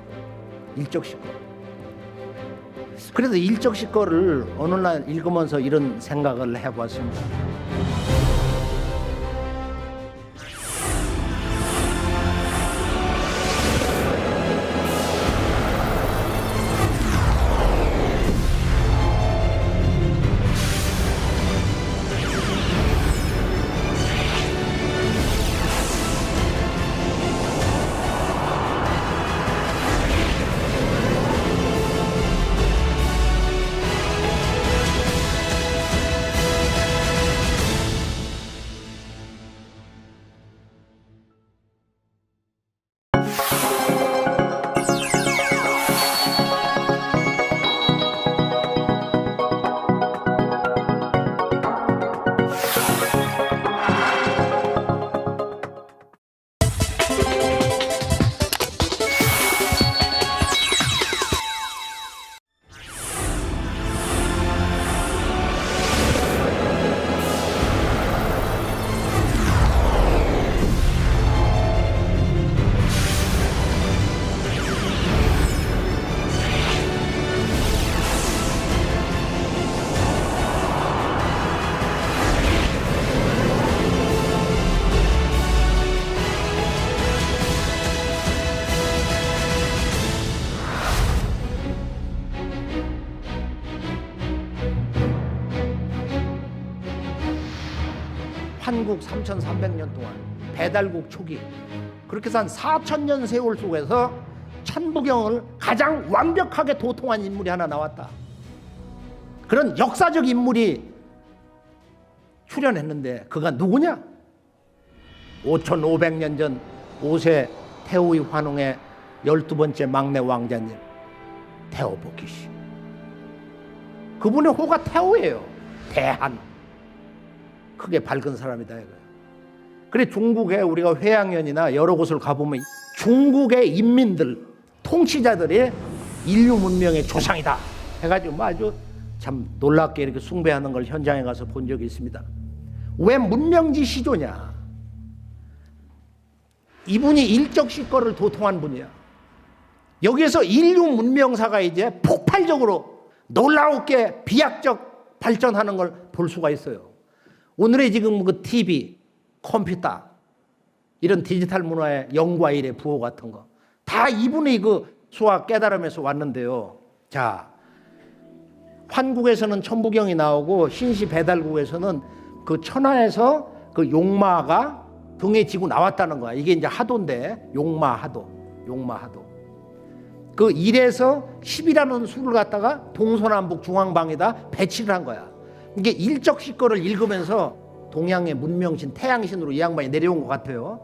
그래서 일적시거를 어느 날 읽으면서 이런 생각을 해봤습니다. 한국 3,300년 동안 배달국 초기 그렇게 해서 한 4,000년 세월 속에서 천부경을 가장 완벽하게 도통한 인물이 하나 나왔다. 그런 역사적 인물이 출연했는데 그가 누구냐? 5,500년 전 5세 태후의 환웅의 12번째 막내 왕자님 태호복기씨. 그분의 호가 태호예요. 대한. 크게 밝은 사람이다 이거예요. 그래 중국에 우리가 회양연이나 여러 곳을 가보면 중국의 인민들, 통치자들이 인류 문명의 조상이다 해가지고 뭐 아주 참 놀랍게 이렇게 숭배하는 걸 현장에 가서 본 적이 있습니다. 왜 문명지 시조냐? 이분이 일적시거를 도통한 분이야. 여기에서 인류 문명사가 이제 폭발적으로 놀라웠게 비약적 발전하는 걸 볼 수가 있어요. 오늘의 지금 그 TV, 컴퓨터 이런 디지털 문화의 영과 일의 부호 같은 거 다 이분의 그 수학 깨달음에서 왔는데요. 자, 환국에서는 천부경이 나오고 신시 배달국에서는 그 천하에서 그 용마가 등에 지고 나왔다는 거야. 이게 이제 하도인데 용마하도. 그 1에서 10이라는 수를 갖다가 동서남북 중앙방에다 배치를 한 거야. 이게 일적시거를 읽으면서 동양의 문명신 태양신으로 이 양반이 내려온 것 같아요.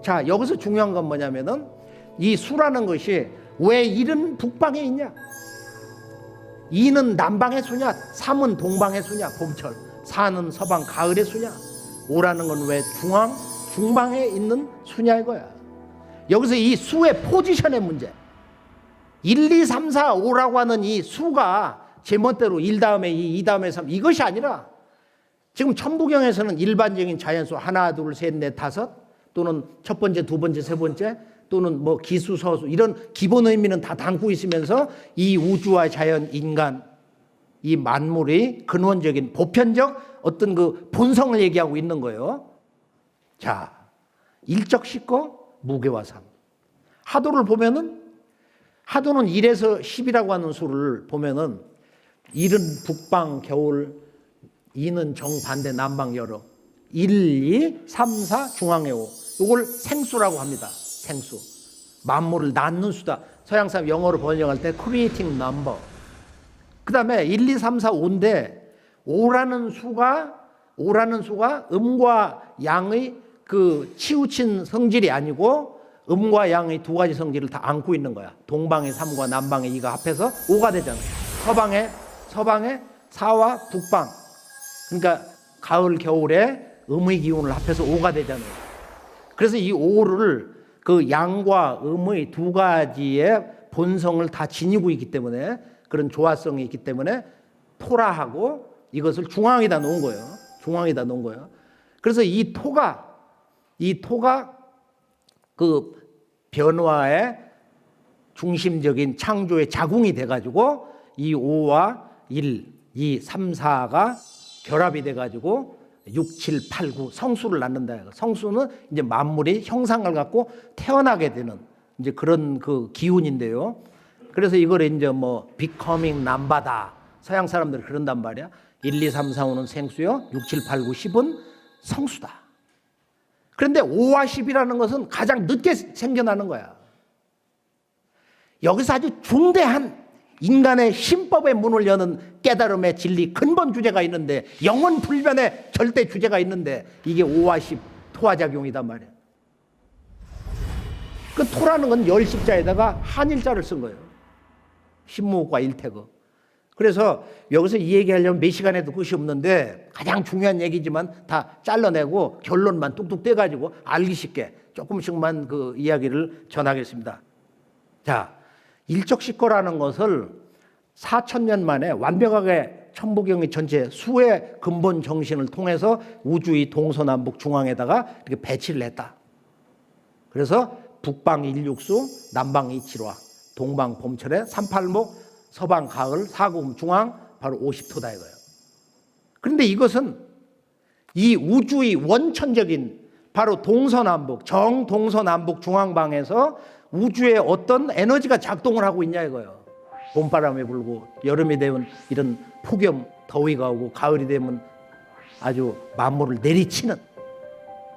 자, 여기서 중요한 건 뭐냐면은 이 수라는 것이 왜 1은 북방에 있냐? 2는 남방의 수냐? 3은 동방의 수냐? 봄철. 사는 서방 가을의 수냐? 오라는 건 왜 중방에 있는 수냐 이거야. 여기서 이 수의 포지션의 문제. 1, 2, 3, 4, 5라고 하는 이 수가 제멋대로 1 다음에 2, 2 다음에 3 이것이 아니라 지금 천부경에서는 일반적인 자연수 하나, 둘, 셋, 넷, 다섯 또는 첫 번째, 두 번째, 세 번째 또는 뭐 기수, 서수 이런 기본 의미는 다 담고 있으면서 이 우주와 자연, 인간 이 만물의 근원적인 보편적 어떤 그 본성을 얘기하고 있는 거예요. 자, 일적 식거 무게와 삶. 하도를 보면은 하도는 1에서 10이라고 하는 수를 보면은 1은 북방 겨울, 2는 정반대 남방 여름, 1, 2, 3, 4 중앙의 5. 이걸 생수라고 합니다. 생수. 만물을 낳는 수다. 서양 사람 영어로 번역할 때 creating number. 그 다음에 1, 2, 3, 4, 5인데 5라는 수가 음과 양의 그 치우친 성질이 아니고 음과 양의 두 가지 성질을 다 안고 있는 거야. 동방의 3과 남방의 2가 합해서 5가 되잖아. 서방의 4와 북방. 그러니까 가을 겨울에 음의 기운을 합해서 5가 되잖아요. 그래서 이 5를 그 양과 음의 두 가지의 본성을 다 지니고 있기 때문에 그런 조화성이 있기 때문에 토라하고 이것을 중앙에다 놓은 거예요. 중앙에다 놓은 거예요. 그래서 이 토가 그 변화의 중심적인 창조의 자궁이 돼가지고 이 5와 1, 2, 3, 4가 결합이 돼가지고 6, 7, 8, 9 성수를 낳는다. 성수는 이제 만물의 형상을 갖고 태어나게 되는 이제 그런 그 기운인데요. 그래서 이걸 이제 뭐 becoming number다. 서양 사람들이 그런단 말이야. 1, 2, 3, 4, 5는 생수요. 6, 7, 8, 9, 10은 성수다. 그런데 5와 10이라는 것은 가장 늦게 생겨나는 거야. 여기서 아주 중대한 인간의 신법의 문을 여는 깨달음의 진리 근본 주제가 있는데 영원 불변의 절대 주제가 있는데 이게 5와 10 토화작용이단 말이야. 그 토라는 건 열십자에다가 한일자를 쓴 거예요. 신무과 일태거. 그래서 여기서 이 얘기하려면 몇 시간에도 끝이 없는데 가장 중요한 얘기지만 다 잘라내고 결론만 뚝뚝 떼가지고 알기 쉽게 조금씩만 그 이야기를 전하겠습니다. 자, 일적식거라는 것을 4,000년 만에 완벽하게 천부경의 전체 수의 근본 정신을 통해서 우주의 동서남북 중앙에다가 이렇게 배치를 했다. 그래서 북방 일육수, 남방 이칠화, 동방 봄철에 38목, 서방 가을, 사금 중앙, 바로 50토다 이거예요. 그런데 이것은 이 우주의 원천적인 바로 동서남북, 정동서남북 중앙방에서 우주의 어떤 에너지가 작동을 하고 있냐 이거예요. 봄바람이 불고 여름이 되면 이런 폭염, 더위가 오고 가을이 되면 아주 만물을 내리치는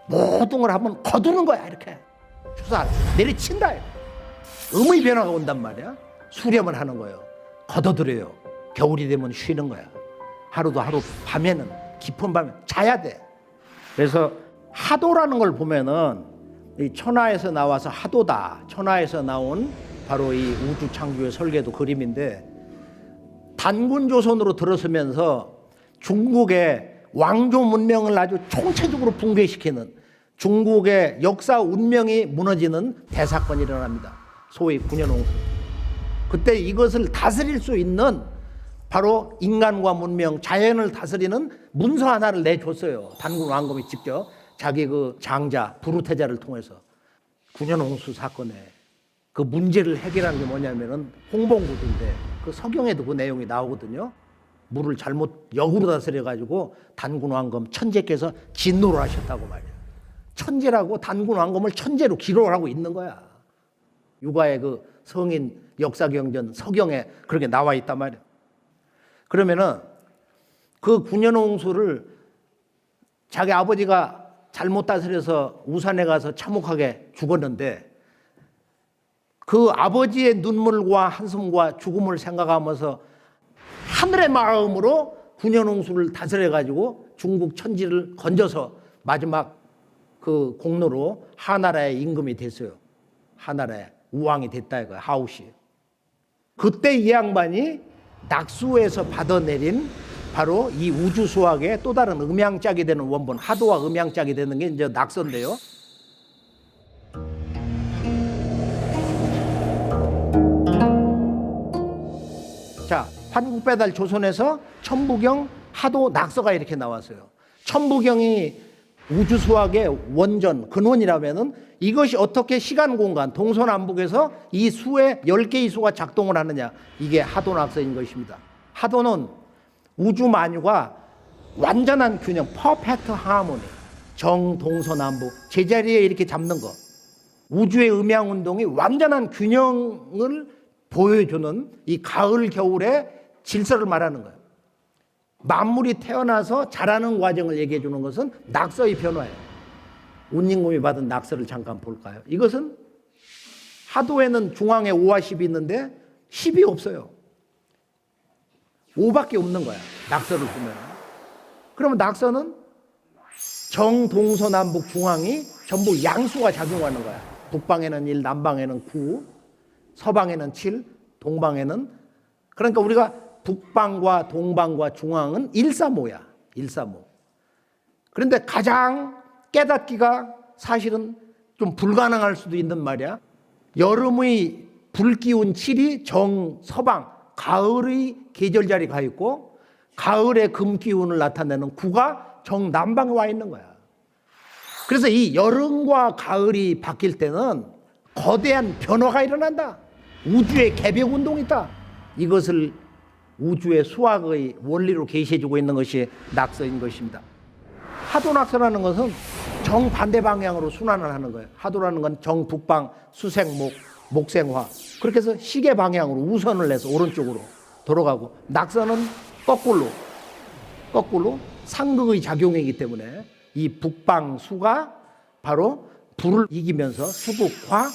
모든 걸 한번 거두는 거야 이렇게. 추사 내리친다. 음의 변화가 온단 말이야. 수렴을 하는 거예요. 걷어들여요. 겨울이 되면 쉬는 거야. 하루도 하루, 밤에는 깊은 밤에 자야 돼. 그래서 하도라는 걸 보면은 이 천하에서 나와서 하도다. 천하에서 나온 바로 이 우주 창조의 설계도 그림인데 단군 조선으로 들어서면서 중국의 왕조 문명을 아주 총체적으로 붕괴시키는 중국의 역사 운명이 무너지는 대사건이 일어납니다. 소위 군현홍수. 그때 이것을 다스릴 수 있는 바로 인간과 문명, 자연을 다스리는 문서 하나를 내줬어요. 단군 왕검이 직접 자기 그 장자 부르테자를 통해서. 군현홍수 사건에 그 문제를 해결하는 게 뭐냐면은 홍봉구두인데 그 서경에도 그 내용이 나오거든요. 물을 잘못 역으로 다스려 가지고 단군 왕검 천재께서 진노를 하셨다고 말이야. 천재라고 단군 왕검을 천재로 기록을 하고 있는 거야. 육아의 그 성인 역사경전 서경에 그렇게 나와 있단 말이야. 그러면은 그 군현홍수를 자기 아버지가 잘못 다스려서 우산에 가서 참혹하게 죽었는데 그 아버지의 눈물과 한숨과 죽음을 생각하면서 하늘의 마음으로 군현홍수를 다스려 가지고 중국 천지를 건져서 마지막 그 공로로 하나라의 임금이 됐어요. 하나라의 우왕이 됐다 이거야. 하우시. 그때 이 양반이 낙수에서 받아내린 바로 이 우주 수학의 또 다른 음양짝이 되는 원본, 하도와 음양짝이 되는 게 이제 낙서인데요. 자, 한국배달 조선에서 천부경, 하도, 낙서가 이렇게 나왔어요. 천부경이 우주 수학의 원전, 근원이라면은 이것이 어떻게 시간 공간, 동서남북에서 이 수의 10개의 수가 작동을 하느냐, 이게 하도 낙서인 것입니다. 하도는 우주 만유가 완전한 균형, 퍼펙트 하모니, 정, 동서남북 제자리에 이렇게 잡는 것, 우주의 음양 운동이 완전한 균형을 보여주는 이 가을 겨울의 질서를 말하는 거예요. 만물이 태어나서 자라는 과정을 얘기해 주는 것은 낙서의 변화예요. 운임금이 받은 낙서를 잠깐 볼까요? 이것은 하도에는 중앙에 5와 10이 있는데 10이 없어요. 5밖에 없는 거야, 낙서를 보면. 그러면 낙서는 정, 동서, 남북, 중앙이 전부 양수가 작용하는 거야. 북방에는 1, 남방에는 9, 서방에는 7, 동방에는, 그러니까 우리가 북방과 동방과 중앙은 135야. 135. 그런데 가장 깨닫기가 사실은 좀 불가능할 수도 있는 말이야. 여름의 불기운 7이 정, 서방, 가을의 계절자리 가 있고, 가을의 금기운을 나타내는 9가 정, 남방에 와 있는 거야. 그래서 이 여름과 가을이 바뀔 때는 거대한 변화가 일어난다. 우주의 개벽 운동이 있다. 이것을 우주의 수학의 원리로 계시해주고 있는 것이 낙서인 것입니다. 하도 낙서라는 것은 정반대 방향으로 순환을 하는 거예요. 하도라는 건 정북방, 수생목, 목생화. 그렇게 해서 시계 방향으로 우선을 해서 오른쪽으로 돌아가고, 낙서는 거꾸로 상극의 작용이기 때문에 이 북방수가 바로 불을 이기면서 수극화,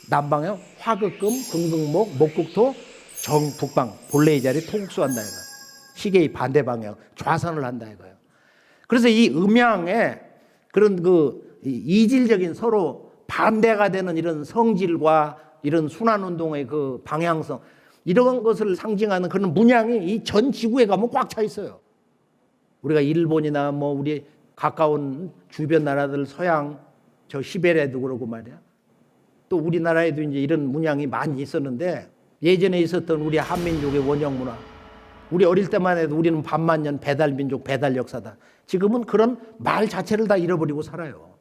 남방에 화극금, 금극목, 목극토, 정북방, 본래의 자리 토국수한다 이거예요. 시계의 반대 방향, 좌선을 한다 이거예요. 그래서 이 음양에 그런 그 이질적인 서로 반대가 되는 이런 성질과 이런 순환운동의 그 방향성, 이런 것을 상징하는 그런 문양이 이 전 지구에 가면 꽉 차 있어요. 우리가 일본이나 뭐 우리 가까운 주변 나라들, 서양, 저 시베리아도 그러고 말이야. 또 우리나라에도 이제 이런 문양이 많이 있었는데, 예전에 있었던 우리 한민족의 원형 문화, 우리 어릴 때만 해도 우리는 반만년 배달민족, 배달 역사다. 지금은 그런 말 자체를 다 잃어버리고 살아요.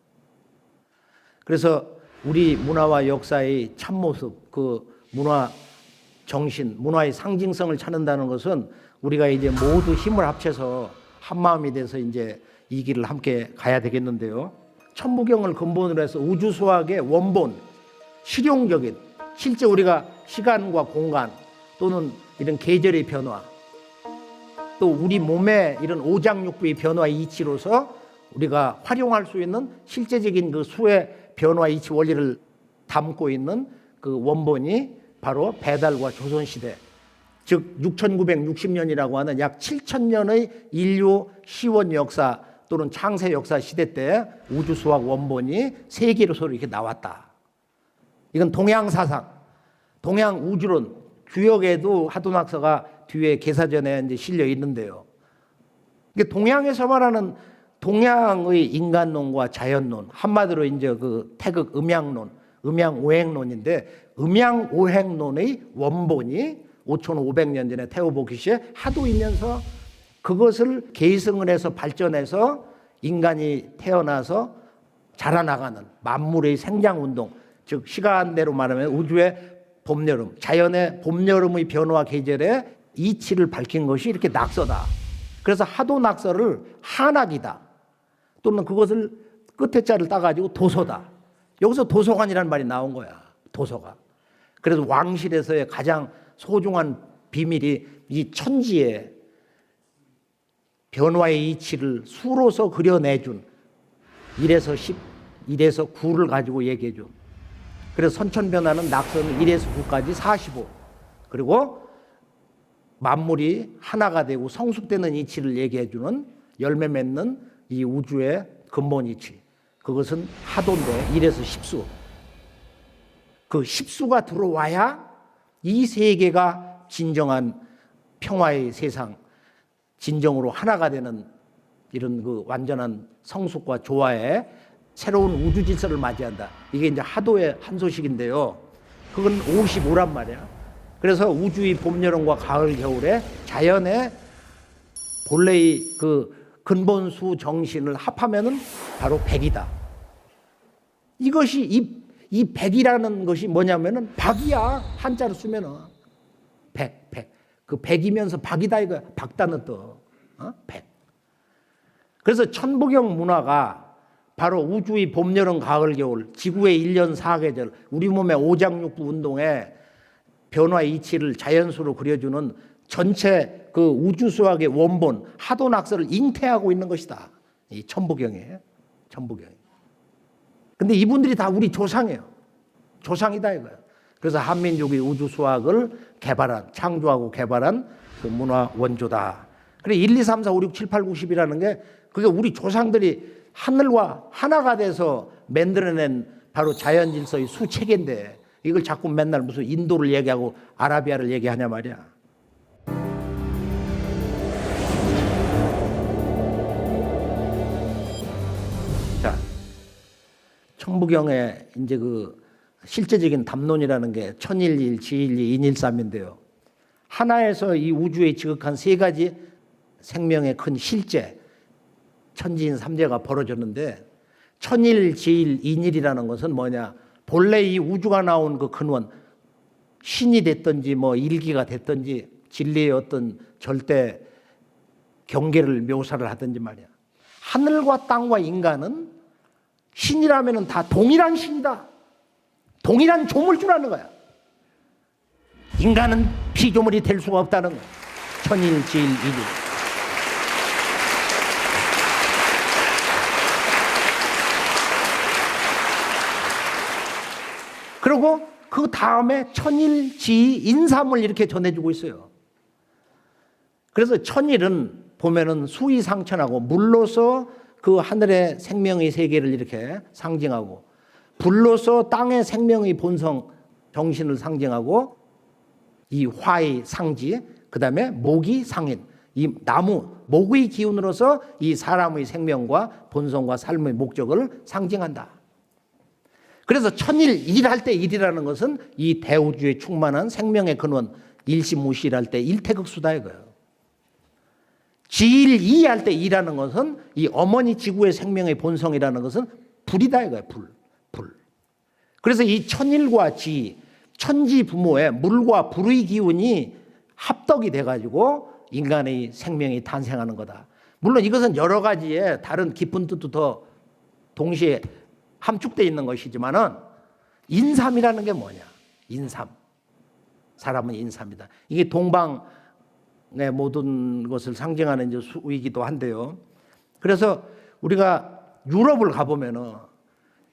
그래서 우리 문화와 역사의 참모습, 그 문화 정신, 문화의 상징성을 찾는다는 것은 우리가 이제 모두 힘을 합쳐서 한 마음이 돼서 이제 이 길을 함께 가야 되겠는데요. 천부경을 근본으로 해서 우주 수학의 원본, 실용적인, 실제 우리가 시간과 공간 또는 이런 계절의 변화, 또 우리 몸의 이런 오장육부의 변화 이치로서 우리가 활용할 수 있는 실제적인 그 수의 변화 이치 원리를 담고 있는 그 원본이 바로 배달과 조선시대, 즉 6960년이라고 하는 약 7000년의 인류 시원 역사 또는 창세 역사 시대 때 우주 수학 원본이 세계로 서로 이렇게 나왔다. 이건 동양 사상, 동양 우주론, 주역에도 하도낙서가 뒤에 개사전에 이제 실려 있는데요. 이게 동양에서 말하는 동양의 인간론과 자연론, 한마디로 이제 그 태극 음양론, 음양오행론인데, 음양오행론의 원본이 5500년 전에 테오보키시에 하도이면서 그것을 계승을 해서 발전해서 인간이 태어나서 자라나가는 만물의 생장운동, 즉 시간대로 말하면 우주의 봄, 여름, 자연의 봄, 여름의 변화 계절의 이치를 밝힌 것이 이렇게 낙서다. 그래서 하도 낙서를 한학이다. 또는 그것을 끝에 자를 따가지고 도서다. 여기서 도서관이라는 말이 나온 거야. 도서관. 그래서 왕실에서의 가장 소중한 비밀이 이 천지의 변화의 이치를 수로서 그려내준 1에서 10, 1에서 9를 가지고 얘기해줘. 그래서 선천변화는 낙서는 1에서 9까지 45. 그리고 만물이 하나가 되고 성숙되는 이치를 얘기해주는, 열매 맺는 이 우주의 근본 이치. 그것은 하도인데 1에서 10수. 그 10수가 들어와야 이 세계가 진정한 평화의 세상, 진정으로 하나가 되는 이런 그 완전한 성숙과 조화의 새로운 우주 질서를 맞이한다. 이게 이제 하도의 한 소식인데요. 그건 55란 말이야. 그래서 우주의 봄, 여름과 가을, 겨울에 자연의 본래의 그 근본수 정신을 합하면은 바로 100이다. 이것이 이 100이라는 것이 뭐냐면은 박이야. 한자로 쓰면은 100. 그 100이면서 박이다 이거야. 박다는 뜻. 100. 그래서 천부경 문화가 바로 우주의 봄, 여름, 가을, 겨울, 지구의 1년 4계절, 우리 몸의 오장육부 운동의 변화 이치를 자연수로 그려주는 전체 그 우주수학의 원본, 하도낙서를 잉태하고 있는 것이다. 이 천부경이에요. 천부경. 근데 이분들이 다 우리 조상이에요. 조상이다 이거예요. 그래서 한민족이 우주수학을 개발한, 창조하고 개발한 그 문화 원조다. 그래 1, 2, 3, 4, 5, 6, 7, 8, 9, 10이라는 게 그게 우리 조상들이 하늘과 하나가 돼서 만들어낸 바로 자연 질서의 수체계인데 이걸 자꾸 맨날 무슨 인도를 얘기하고 아라비아를 얘기하냐 말이야. 자, 천부경의 이제 그 실제적인 담론이라는 게 천일일, 지일이, 인일삼인데요. 하나에서 이 우주에 지극한 세 가지 생명의 큰 실제, 천지인 삼재가 벌어졌는데 천일, 지일, 인일이라는 것은 뭐냐? 본래 이 우주가 나온 그 근원, 신이 됐든지 뭐 일기가 됐든지 진리의 어떤 절대 경계를 묘사를 하든지 말이야. 하늘과 땅과 인간은 신이라면은 다 동일한 신이다. 동일한 조물주라는 거야. 인간은 피조물이 될 수가 없다는 거야. 천일, 지일, 인일. 그리고 그 다음에 천일, 지, 인삼을 이렇게 전해주고 있어요. 그래서 천일은 보면은 수의상천하고 물로서 그 하늘의 생명의 세계를 이렇게 상징하고 불로서 땅의 생명의 본성, 정신을 상징하고 이 화의 상지, 그 다음에 목이 상인, 이 나무, 목의 기운으로서 이 사람의 생명과 본성과 삶의 목적을 상징한다. 그래서 천일, 일할 때 일이라는 것은 이 대우주에 충만한 생명의 근원, 일시무시할 때 일태극수다 이거예요. 지일, 이할 때 이라는 것은 이 어머니 지구의 생명의 본성이라는 것은 불이다 이거예요. 불. 그래서 이 천일과 지, 천지 부모의 물과 불의 기운이 합덕이 돼가지고 인간의 생명이 탄생하는 거다. 물론 이것은 여러 가지의 다른 깊은 뜻도 더 동시에 함축되어 있는 것이지만은 인삼이라는 게 뭐냐? 인삼. 사람은 인삼이다. 이게 동방의 모든 것을 상징하는 이제 수이기도 한데요. 그래서 우리가 유럽을 가보면은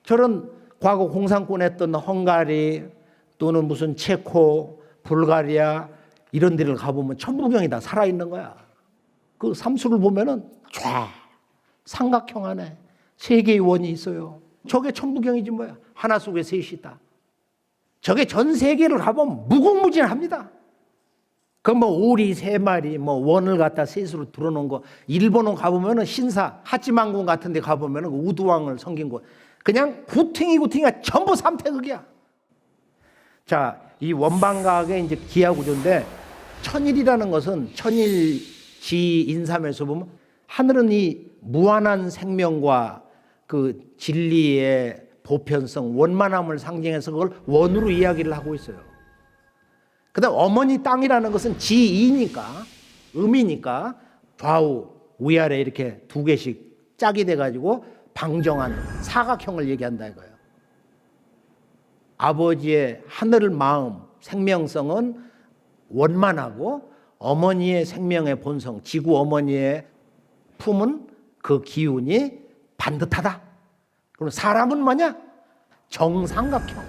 저런 과거 공산권 했던 헝가리 또는 무슨 체코, 불가리아 이런 데를 가보면 천부경이 다 살아있는 거야. 그 삼수를 보면은 쫙 삼각형 안에 세 개의 원이 있어요. 저게 천부경이지 뭐야. 하나 속에 셋이 있다. 저게 전 세계를 가보면 무궁무진합니다. 그 뭐 오리 세 마리, 뭐 원을 갖다 셋으로 들어놓은 거. 일본은 가보면은 신사 하치만군 같은 데 가보면은 우두왕을 섬긴 곳. 그냥 구탱이가 전부 삼태극이야. 자, 이 원방각의 이제 기하구조인데 천일이라는 것은 천일 지 인삼에서 보면 하늘은 이 무한한 생명과 그 진리의 보편성, 원만함을 상징해서 그걸 원으로 이야기를 하고 있어요. 그다음 어머니 땅이라는 것은 지이니까 음이니까 좌우 위아래 이렇게 두 개씩 짝이 돼가지고 방정한 사각형을 얘기한다 이거예요. 아버지의 하늘 마음, 생명성은 원만하고 어머니의 생명의 본성, 지구 어머니의 품은 그 기운이 반듯하다. 그럼 사람은 뭐냐? 정삼각형.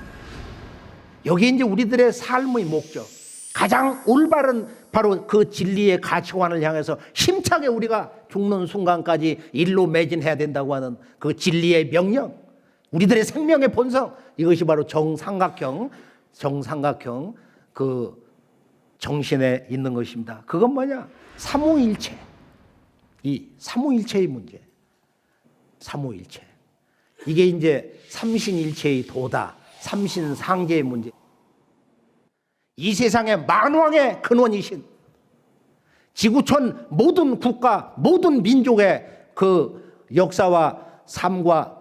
여기 이제 우리들의 삶의 목적, 가장 올바른 바로 그 진리의 가치관을 향해서 힘차게 우리가 죽는 순간까지 일로 매진해야 된다고 하는 그 진리의 명령, 우리들의 생명의 본성, 이것이 바로 정삼각형 그 정신에 있는 것입니다. 그건 뭐냐? 삼위일체. 이 삼위일체의 문제. 삼위일체. 이게 이제 삼신일체의 도다. 삼신상계의 문제. 이 세상의 만왕의 근원이신 지구촌 모든 국가, 모든 민족의 그 역사와 삶과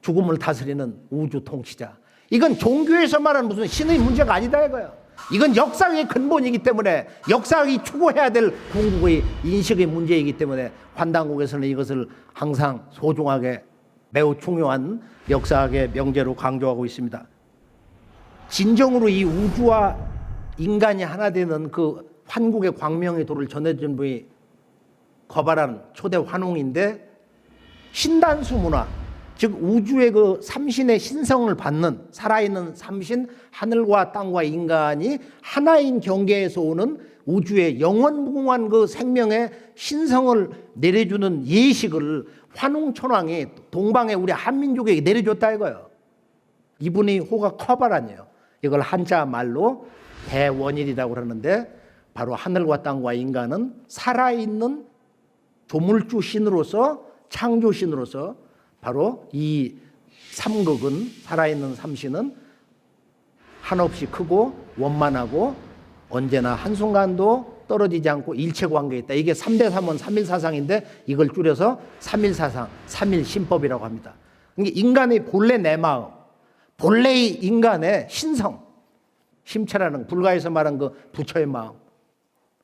죽음을 다스리는 우주 통치자. 이건 종교에서 말하는 무슨 신의 문제가 아니다 이거예요. 이건 역사의 근본이기 때문에 역사학이 추구해야 될 궁극의 인식의 문제이기 때문에 환단국에서는 이것을 항상 소중하게 매우 중요한 역사학의 명제로 강조하고 있습니다. 진정으로 이 우주와 인간이 하나 되는 그 환국의 광명의 도를 전해준 분이 거발한 초대 환웅인데 신단수 문화, 즉 우주의 그 삼신의 신성을 받는 살아있는 삼신, 하늘과 땅과 인간이 하나인 경계에서 오는 우주의 영원무궁한 그 생명의 신성을 내려주는 예식을 환웅천왕이 동방의 우리 한민족에게 내려줬다 이거예요. 이분이 호가 커바란이에요. 이걸 한자 말로 대원일이라고 그러는데 바로 하늘과 땅과 인간은 살아있는 조물주 신으로서 창조신으로서 바로 이 삼극은 살아있는 삼신은 한없이 크고 원만하고 언제나 한순간도 떨어지지 않고 일체관계에 있다. 이게 3대3은 3일사상인데 이걸 줄여서 3일사상, 3일신법이라고 합니다. 그러니까 인간의 본래 내 마음, 본래의 인간의 신성, 심체라는 불가에서 말한 그 부처의 마음,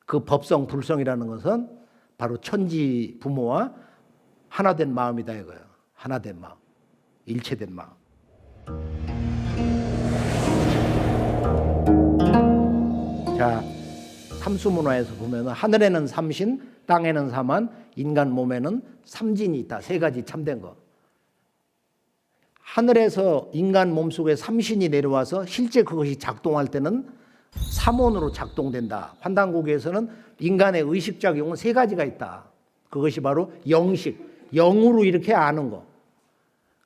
그 법성, 불성이라는 것은 바로 천지 부모와 하나된 마음이다 이거예요. 하나된 마음, 일체된 마음. 자, 삼수문화에서 보면 하늘에는 삼신, 땅에는 삼한, 인간 몸에는 삼진이 있다. 세 가지 참된 거. 하늘에서 인간 몸속에 삼신이 내려와서 실제 그것이 작동할 때는 삼원으로 작동된다. 환단국에서는 인간의 의식작용은 세 가지가 있다. 그것이 바로 영식, 영으로 이렇게 아는 거.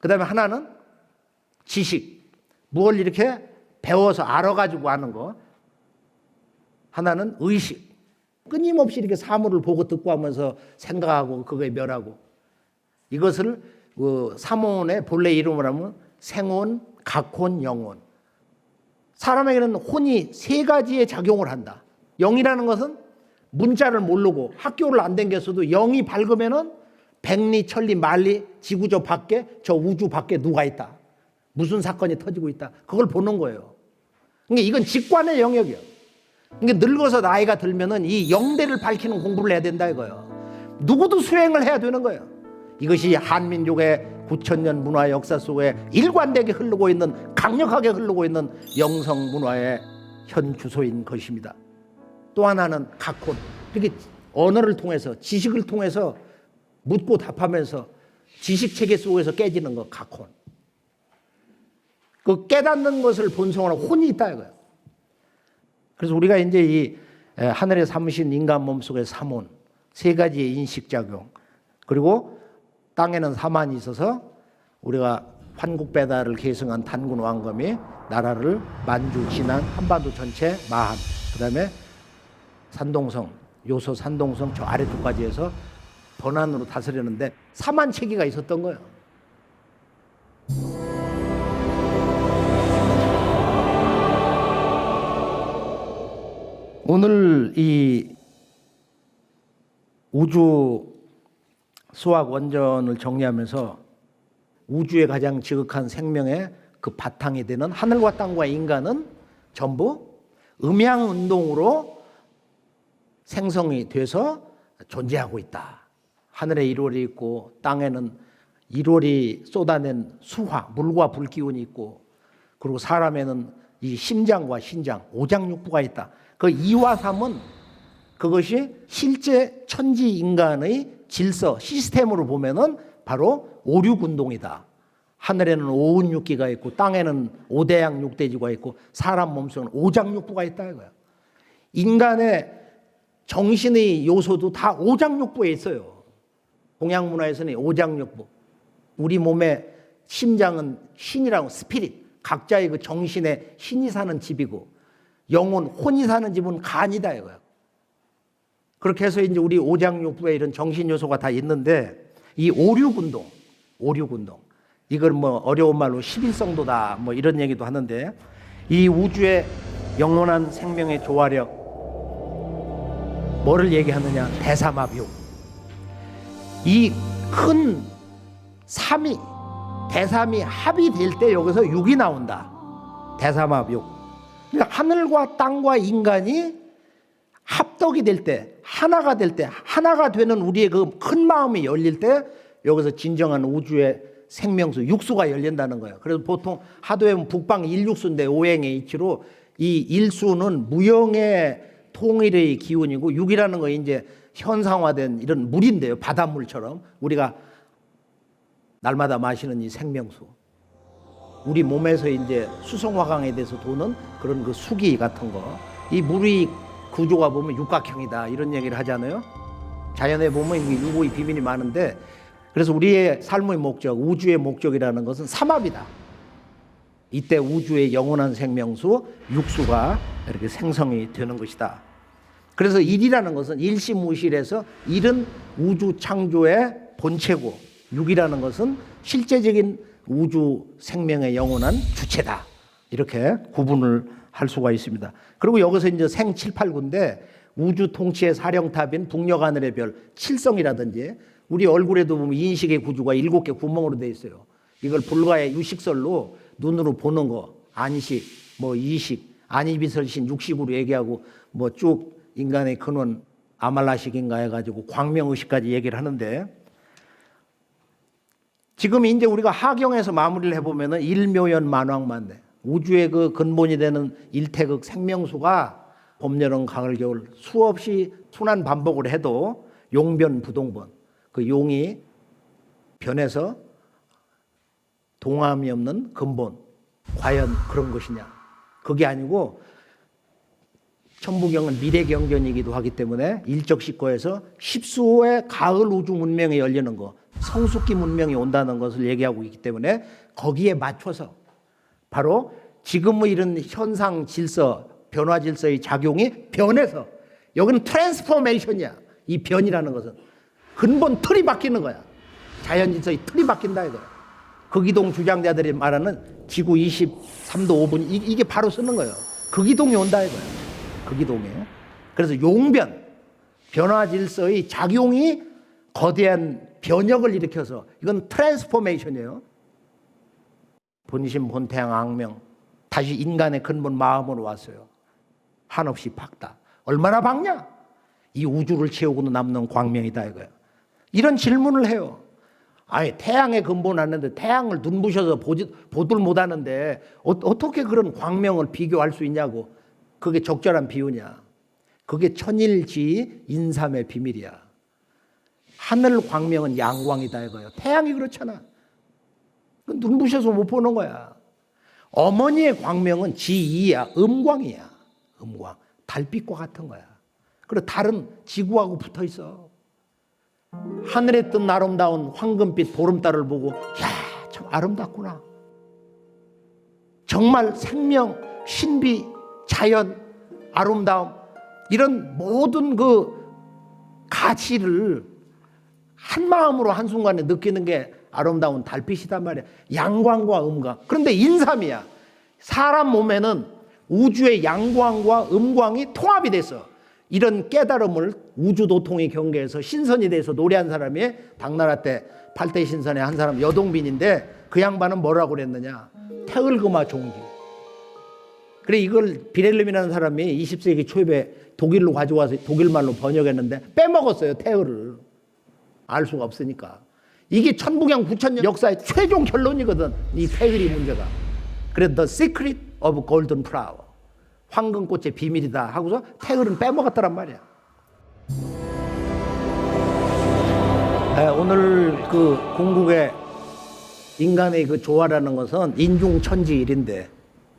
그 다음에 하나는 지식, 무엇을 이렇게 배워서 알아가지고 아는 거. 하나는 의식, 끊임없이 이렇게 사물을 보고 듣고 하면서 생각하고 그거에 멸하고. 이것을 삼원의 본래 이름을 하면 생혼, 각혼, 영혼. 사람에게는 혼이 세 가지의 작용을 한다. 영이라는 것은 문자를 모르고 학교를 안 다녔어도 영이 밝으면은 백리, 천리, 만리, 지구 저 밖에, 저 우주 밖에 누가 있다. 무슨 사건이 터지고 있다. 그걸 보는 거예요. 그러니까 이건 직관의 영역이에요. 그러니까 늙어서 나이가 들면은 이 영대를 밝히는 공부를 해야 된다 이거예요. 누구도 수행을 해야 되는 거예요. 이것이 한민족의 9,000년 문화 역사 속에 일관되게 흐르고 있는, 강력하게 흐르고 있는 영성 문화의 현 주소인 것입니다. 또 하나는 각혼. 이렇게 언어를 통해서, 지식을 통해서 묻고 답하면서 지식 체계 속에서 깨지는 거, 각혼. 그 깨닫는 것을 본성으로 혼이 있다 이거예요. 그래서 우리가 이제 이 하늘의 삼신, 인간 몸속의 삼혼, 세 가지의 인식작용, 그리고 땅에는 사만이 있어서 우리가 환국배달을 계승한 단군 왕검이 나라를 만주, 진안, 한반도 전체 마한, 그 다음에 산동성, 요소 산동성 저 아래쪽까지 해서 번안으로 다스렸는데 사만 체계가 있었던 거예요. 오늘 이 우주 수학 원전을 정리하면서 우주의 가장 지극한 생명의 그 바탕이 되는 하늘과 땅과 인간은 전부 음양운동으로 생성이 돼서 존재하고 있다. 하늘에 1월이 있고 땅에는 1월이 쏟아낸 수화, 물과 불 기운이 있고, 그리고 사람에는 이 심장과 신장, 오장육부가 있다. 그 2와 3은 그것이 실제 천지 인간의 질서, 시스템으로 보면은 바로 오륙운동이다. 하늘에는 오운육기가 있고 땅에는 오대양 육대지가 있고 사람 몸속에는 오장육부가 있다 이거야. 인간의 정신의 요소도 다 오장육부에 있어요. 동양 문화에서는 오장육부. 우리 몸의 심장은 신이라고, 스피릿, 각자의 그 정신에 신이 사는 집이고, 영혼, 혼이 사는 집은 간이다 이거야. 그렇게 해서 이제 우리 오장육부에 이런 정신 요소가 다 있는데 이 오륙운동, 이걸 뭐 어려운 말로 11성도다 뭐 이런 얘기도 하는데 이 우주의 영원한 생명의 조화력 뭐를 얘기하느냐? 대삼합육. 이 큰 삼이 대삼이 합이 될 때 여기서 육이 나온다. 대삼합육. 그러니까 하늘과 땅과 인간이 합덕이 될 때, 하나가 될 때, 하나가 되는 우리의 그 큰 마음이 열릴 때 여기서 진정한 우주의 생명수, 육수가 열린다는 거예요. 그래서 보통 하도에 북방 일육수인데 오행의 이치로 이 일수는 무형의 통일의 기운이고 육이라는 거 이제 현상화된 이런 물인데요. 바닷물처럼 우리가 날마다 마시는 이 생명수. 우리 몸에서 이제 수성화강에 대해서 도는 그런 그 수기 같은 거. 이 물이 구조가 보면 육각형이다 이런 얘기를 하잖아요. 자연에 보면 유고의 비밀이 많은데 그래서 우리의 삶의 목적, 우주의 목적이라는 것은 삼합이다. 이때 우주의 영원한 생명수, 육수가 이렇게 생성이 되는 것이다. 그래서 일이라는 것은 일시무실에서 일은 우주 창조의 본체고 육이라는 것은 실제적인 우주 생명의 영원한 주체다. 이렇게 구분을 할 수가 있습니다. 그리고 여기서 이제 생 7, 8구인데 우주 통치의 사령탑인 북녘 하늘의 별 7성이라든지 우리 얼굴에도 보면 인식의 구조가 7개 구멍으로 되어 있어요. 이걸 불가의 유식설로 눈으로 보는 거, 안식, 뭐 이식, 안이비설신 육식으로 얘기하고 뭐 쭉 인간의 근원 아말라식인가 해가지고 광명의식까지 얘기를 하는데 지금 이제 우리가 하경에서 마무리를 해보면은 일묘연 만왕만대 우주의 그 근본이 되는 일태극 생명수가 봄, 여름, 가을, 겨울 수없이 순환 반복을 해도 용변 부동번 그 용이 변해서 동함이 없는 근본 과연 그런 것이냐 그게 아니고 천부경은 미래경전이기도 하기 때문에 일적식거에서 십수호의 가을 우주 문명이 열리는 거 성숙기 문명이 온다는 것을 얘기하고 있기 때문에 거기에 맞춰서 바로 지금의 이런 현상 질서 변화 질서의 작용이 변해서 여기는 트랜스포메이션이야. 이 변이라는 것은 근본 틀이 바뀌는 거야. 자연 질서의 틀이 바뀐다 이거야. 극이동 주장자들이 말하는 지구 23도 5분 이게 바로 쓰는 거예요. 극이동이 온다 이거야. 극이동이. 그래서 용변 변화 질서의 작용이 거대한 변혁을 일으켜서 이건 트랜스포메이션이에요. 본심 본태양 악명 다시 인간의 근본 마음으로 왔어요. 한없이 밝다. 얼마나 밝냐? 이 우주를 채우고도 남는 광명이다 이거야. 이런 질문을 해요. 아니 태양의 근본 아는데 태양을 눈부셔서 보들 못하는데 어떻게 그런 광명을 비교할 수 있냐고. 그게 적절한 비유냐. 그게 천일지 인삼의 비밀이야. 하늘 광명은 양광이다 이거예요. 태양이 그렇잖아. 눈부셔서 못 보는 거야. 어머니의 광명은 지이야. 음광이야. 음광. 달빛과 같은 거야. 그리고 달은 지구하고 붙어 있어. 하늘에 뜬 아름다운 황금빛 보름달을 보고 야, 참 아름답구나. 정말 생명, 신비, 자연, 아름다움 이런 모든 그 가치를 한 마음으로 한순간에 느끼는 게 아름다운 달빛이단 말이야. 양광과 음광. 그런데 인삼이야. 사람 몸에는 우주의 양광과 음광이 통합이 됐어. 이런 깨달음을 우주도통의 경계에서 신선이 돼서 노래한 사람이 당나라 때 8대 신선의 한 사람 여동빈인데 그 양반은 뭐라고 그랬느냐. 태을금화 종기. 그래 이걸 비렐름이라는 사람이 20세기 초에 독일로 가져와서 독일말로 번역했는데 빼먹었어요. 태을을. 알 수가 없으니까. 이게 천부경 9,000년 역사의 최종 결론이거든. 이 태을이 문제가. 그래서 The Secret of Golden Flower. 황금꽃의 비밀이다 하고서 태을은 빼먹었다란 말이야. 오늘 그 궁극의 인간의 그 조화라는 것은 인중천지일인데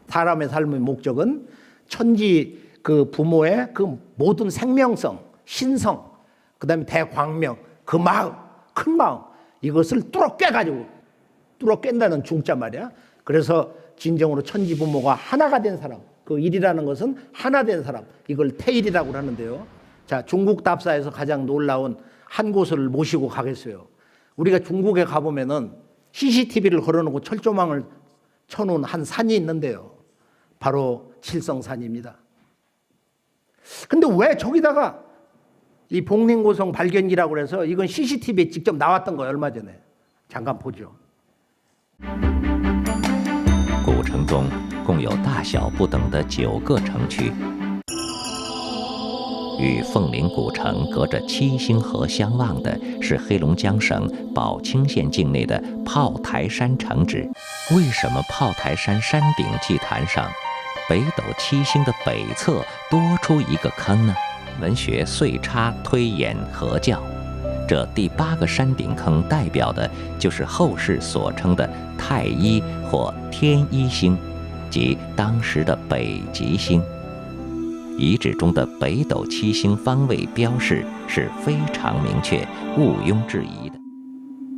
사람의 삶의 목적은 천지 그 부모의 그 모든 생명성, 신성, 그 다음에 대광명, 그 마음, 큰 마음 이것을 뚫어 꿰가지고 뚫어 깬다는 중자 말이야. 그래서 진정으로 천지 부모가 하나가 된 사람 그 일이라는 것은 하나 된 사람 이걸 태일이라고 하는데요. 자, 중국 답사에서 가장 놀라운 한 곳을 모시고 가겠어요. 우리가 중국에 가보면은 CCTV를 걸어놓고 철조망을 쳐놓은 한 산이 있는데요. 바로 칠성산입니다. 근데 왜 저기다가 이 복링고성 발견기라고 해서 이건 CCTV에 직접 나왔던 거예요. 얼마 전에. 잠깐 보죠. 古城中共有大小不等的9个城区，与凤林古城隔着七星河相望的是黑龙江省宝清县境内的炮台山城址。为什么炮台山山顶祭坛上北斗七星的北侧多出一个坑呢？文学岁差推演合教，这第8个山顶坑代表的就是后世所称的太一或天一星，即当时的北极星。遗址中的北斗七星方位标示是非常明确，毋庸置疑的。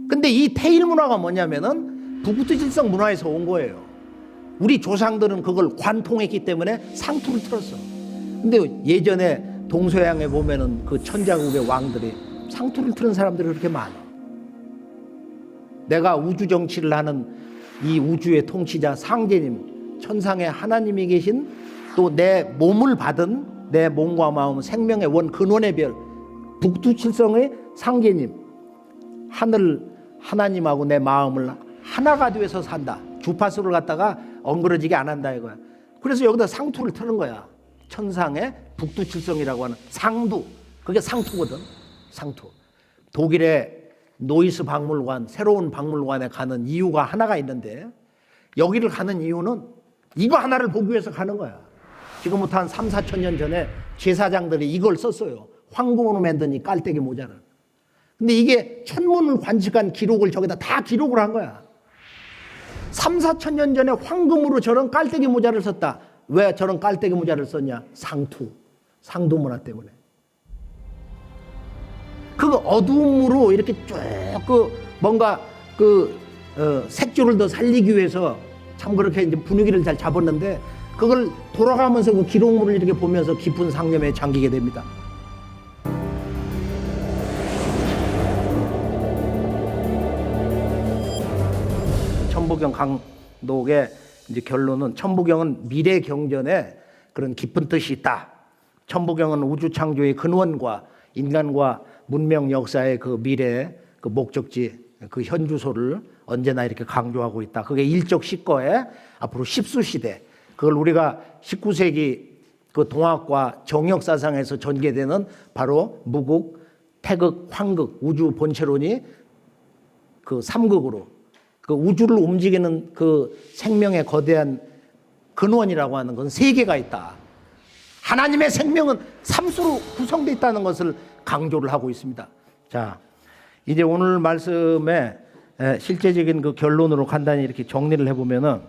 근데 이 태일 문화가 뭐냐면은 북두칠성 문화에서 온 거예요. 우리 조상들은 그걸 관통했기 때문에 상투를 틀었어. 근데 예전에 동서양에 보면은 그 천자국의 왕들이 상투를 틀은 사람들이 그렇게 많아. 내가 우주 정치를 하는 이 우주의 통치자 상제님, 천상의 하나님이 계신 또 내 몸을 받은 내 몸과 마음, 생명의 원, 근원의 별, 북두칠성의 상제님, 하늘 하나님하고 내 마음을 하나가 되어서 산다. 주파수를 갖다가 엉그러지게 안 한다 이거야. 그래서 여기다 상투를 트는 거야. 천상의 북두칠성이라고 하는 상두. 그게 상투거든. 상투. 독일의 노이스 박물관, 새로운 박물관에 가는 이유가 하나가 있는데 여기를 가는 이유는 이거 하나를 보기 위해서 가는 거야. 지금부터 한 3, 4천 년 전에 제사장들이 이걸 썼어요. 황금으로 만든 이 깔때기 모자를. 근데 이게 천문을 관측한 기록을 저기다 다 기록을 한 거야. 3, 4천 년 전에 황금으로 저런 깔때기 모자를 썼다. 왜 저런 깔때기 모자를 썼냐? 상투, 상도 문화 때문에. 그 어두움으로 이렇게 쭉 뭔가 색조를 더 살리기 위해서 참 그렇게 이제 분위기를 잘 잡았는데 그걸 돌아가면서 그 기록물을 이렇게 보면서 깊은 상념에 잠기게 됩니다. 천부경 강독의 이제 결론은 천부경은 미래 경전에 그런 깊은 뜻이 있다. 천부경은 우주 창조의 근원과 인간과 문명 역사의 그 미래, 그 목적지, 그 현주소를 언제나 이렇게 강조하고 있다. 그게 일적 시거에 앞으로 십수시대, 그걸 우리가 19세기 그 동학과 정역사상에서 전개되는 바로 무극, 태극, 황극, 우주 본체론이 그 삼극으로 그 우주를 움직이는 그 생명의 거대한 근원이라고 하는 건 세 개가 있다. 하나님의 생명은 삼수로 구성되어 있다는 것을 강조를 하고 있습니다. 자, 이제 오늘 말씀의 실제적인 그 결론으로 간단히 이렇게 정리를 해보면은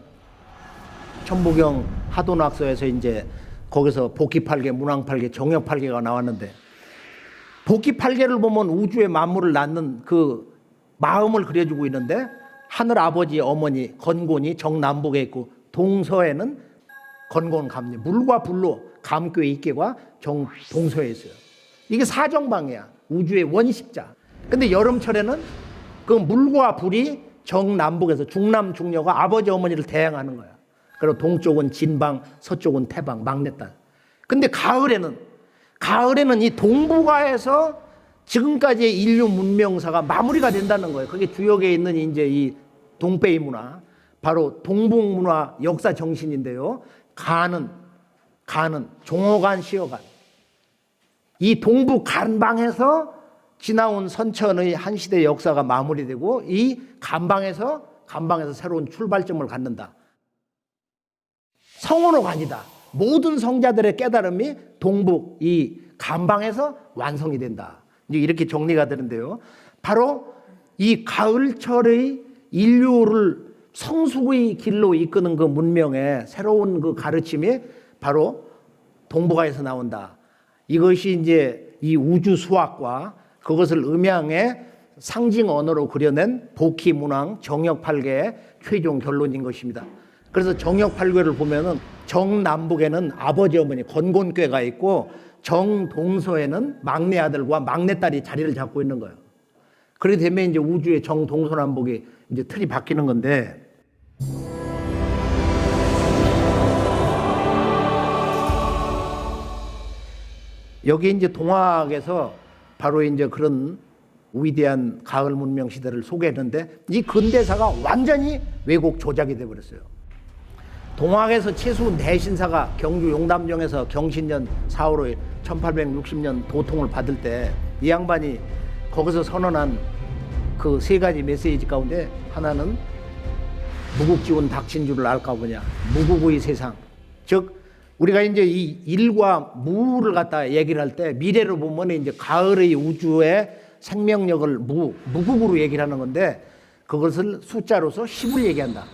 천부경 하도낙서에서 이제 거기서 복기팔계, 문왕팔계, 정역팔계가 나왔는데 복기팔계를 보면 우주의 만물을 낳는 그 마음을 그려주고 있는데 하늘 아버지, 어머니, 건곤이 정남북에 있고 동서에는 건곤 감리, 물과 불로 감교의 입계가 동서에 있어요. 이게 사정방이야. 우주의 원식자. 근데 여름철에는 그 물과 불이 정남북에서 중남 중녀가 아버지 어머니를 대항하는 거야. 그리고 동쪽은 진방, 서쪽은 태방, 막내딸. 근데 가을에는 이 동북아에서 지금까지의 인류 문명사가 마무리가 된다는 거예요. 그게 주역에 있는 이제 이 동페이 문화, 바로 동북 문화 역사 정신인데요. 간은 종어간, 시어간. 이 동북 간방에서 지나온 선천의 한 시대 역사가 마무리되고 이 간방에서 새로운 출발점을 갖는다. 성원의 관이다. 모든 성자들의 깨달음이 동북 이 간방에서 완성이 된다. 이제 이렇게 정리가 되는데요. 바로 이 가을철의 인류를 성숙의 길로 이끄는 그 문명의 새로운 그 가르침이 바로 동북아에서 나온다. 이것이 이제 이 우주 수학과 그것을 음양의 상징 언어로 그려낸 복희 문왕 정역팔계의 최종 결론인 것입니다. 그래서 정역팔계를 보면은 정남북에는 아버지 어머니 건곤괴가 있고 정동서에는 막내 아들과 막내 딸이 자리를 잡고 있는 거예요. 그렇게 되면 이제 우주의 정동서남북이 이제 틀이 바뀌는 건데, 여기 이제 동학에서 바로 이제 그런 위대한 가을 문명 시대를 소개했는데, 이 근대사가 완전히 왜곡 조작이 되어버렸어요. 동학에서 최수훈 대신사가 경주 용담정에서 경신년 4월 5일 1860년 도통을 받을 때 이 양반이 거기서 선언한 그 세 가지 메시지 가운데 하나는 무국지운 닥친 줄을 알까 보냐, 무국의 세상. 즉 우리가 이제 이 일과 무를 갖다 얘기를 할 때 미래로 보면 이제 가을의 우주의 생명력을 무국으로 얘기를 하는 건데, 그것을 숫자로서 10을 얘기한다.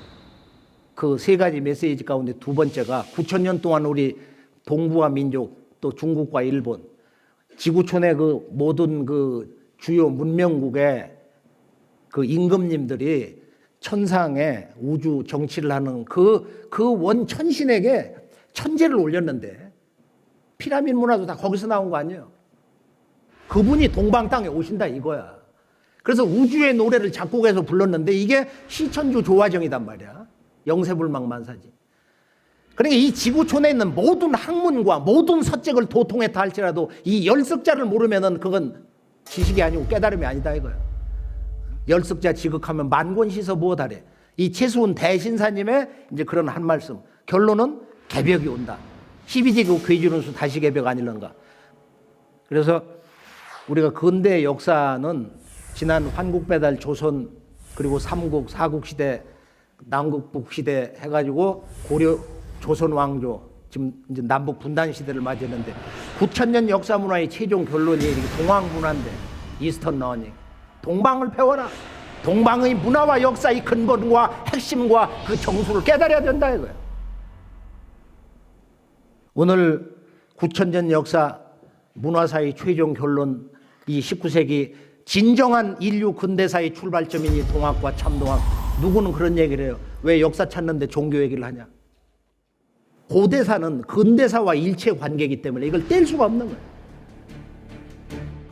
그 세 가지 메시지 가운데 두 번째가 9,000년 동안 우리 동북아 민족 또 중국과 일본 지구촌의 그 모든 그 주요 문명국의 그 임금님들이 천상에 우주 정치를 하는 그 원천신에게 천재를 올렸는데, 피라미드 문화도 다 거기서 나온 거 아니에요. 그분이 동방 땅에 오신다 이거야. 그래서 우주의 노래를 작곡해서 불렀는데 이게 시천주 조화정이단 말이야. 영세불망만사지. 그러니까 이 지구촌에 있는 모든 학문과 모든 서책을 도통했다 할지라도 이 열석자를 모르면은 그건 지식이 아니고 깨달음이 아니다 이거야. 열석자 지극하면 만권시서 무엇하래. 이 최수훈 대신사님의 이제 그런 한 말씀. 결론은 개벽이 온다. 12제국 괴주론수 다시 개벽 아닐런가. 그래서 우리가 근대 역사는 지난 환국배달 조선 그리고 삼국 사국 시대 남북 시대 해가지고 고려 조선 왕조 지금 이제 남북 분단 시대를 맞이했는데 9,000년 역사 문화의 최종 결론이 동학 문화인데, 이스턴 러닝, 동방을 배워라. 동방의 문화와 역사의 근본과 핵심과 그 정수를 깨달아야 된다 이거예요. 오늘 9,000년 역사 문화사의 최종 결론, 이 19세기 진정한 인류 근대사의 출발점인 이 동학과 참동학. 누구는 그런 얘기를 해요. 왜 역사 찾는데 종교 얘기를 하냐. 고대사는 근대사와 일체 관계이기 때문에 이걸 뗄 수가 없는 거예요.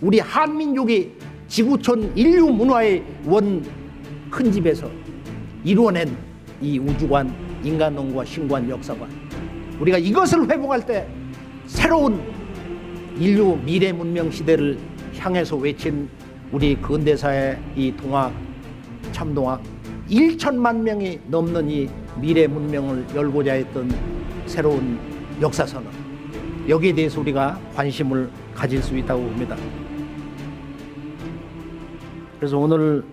우리 한민족이 지구촌 인류 문화의 원 큰 집에서 이루어낸 이 우주관, 인간론과 신관, 역사관, 우리가 이것을 회복할 때 새로운 인류 미래 문명 시대를 향해서 외친 우리 근대사의 이 동학, 참동학, 1천만 명이 넘는 이 미래 문명을 열고자 했던 새로운 역사선언, 여기에 대해서 우리가 관심을 가질 수 있다고 봅니다. 그래서 오늘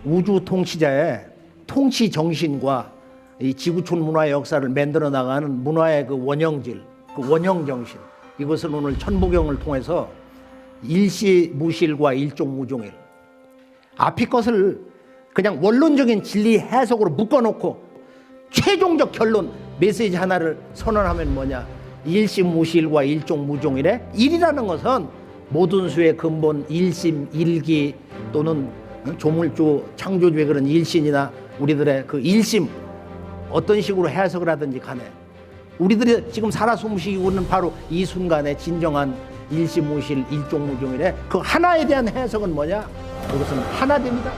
우주 통치자의 통치 정신과 이 지구촌 문화의 역사를 만들어 나가는 문화의 그 원형질, 그 원형 정신, 이것을 오늘 천부경을 통해서 일시무실과 일종무종일, 앞의 것을 그냥 원론적인 진리 해석으로 묶어놓고 최종적 결론 메시지 하나를 선언하면 뭐냐, 일시무실과 일종무종일의 일이라는 것은 모든 수의 근본 일심, 일기 또는 조물주, 창조주의 그런 일신이나 우리들의 그 일심, 어떤 식으로 해석을 하든지 간에 우리들이 지금 살아 숨쉬고 있는 바로 이 순간에 진정한 일시무실, 일종무종일의 그 하나에 대한 해석은 뭐냐? 그것은 하나됨이다.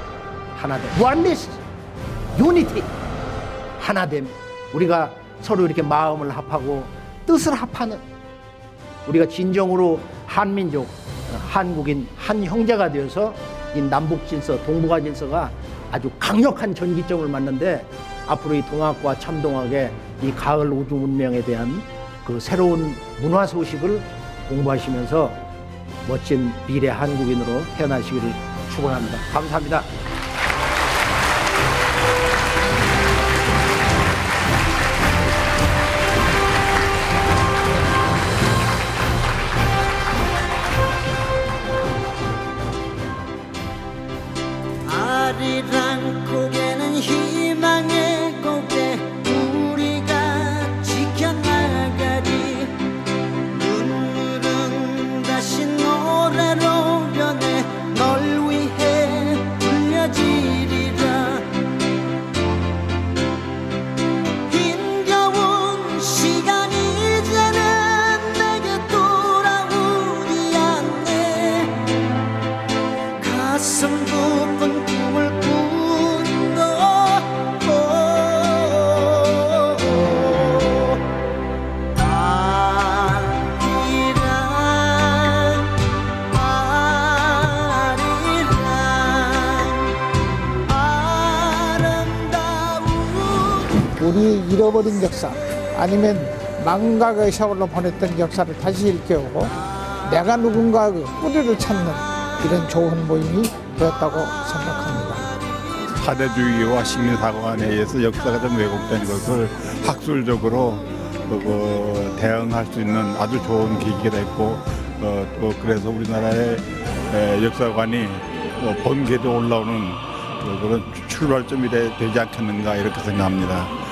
하나됨. oneness, unity. 하나됨. 우리가 서로 이렇게 마음을 합하고 뜻을 합하는, 우리가 진정으로 한민족, 한국인, 한 형제가 되어서 이 남북 질서, 동북아 질서가 아주 강력한 전기점을 맞는데, 앞으로 이 동학과 참동학의 이 가을 우주 문명에 대한 그 새로운 문화 소식을 공부하시면서 멋진 미래 한국인으로 태어나시기를 축원합니다. 감사합니다. 아리랑 고개는 희망의 고개, 우리가 지켜나가리. 눈물은 다시 노래로 변해 널 위해 울려져 우리 잃어버린 역사 아니면 망각의 세월로 보냈던 역사를 다시 일깨우고 내가 누군가 그 뿌리를 찾는 이런 좋은 모임이 되었다고 생각합니다. 사대주의와 식민사관에 의해서 역사가 좀 왜곡된 것을 학술적으로 대응할 수 있는 아주 좋은 계기가 됐고 또 그래서 우리나라의 역사관이 번개도 올라오는 그런 출발점이 되지 않겠는가 이렇게 생각합니다.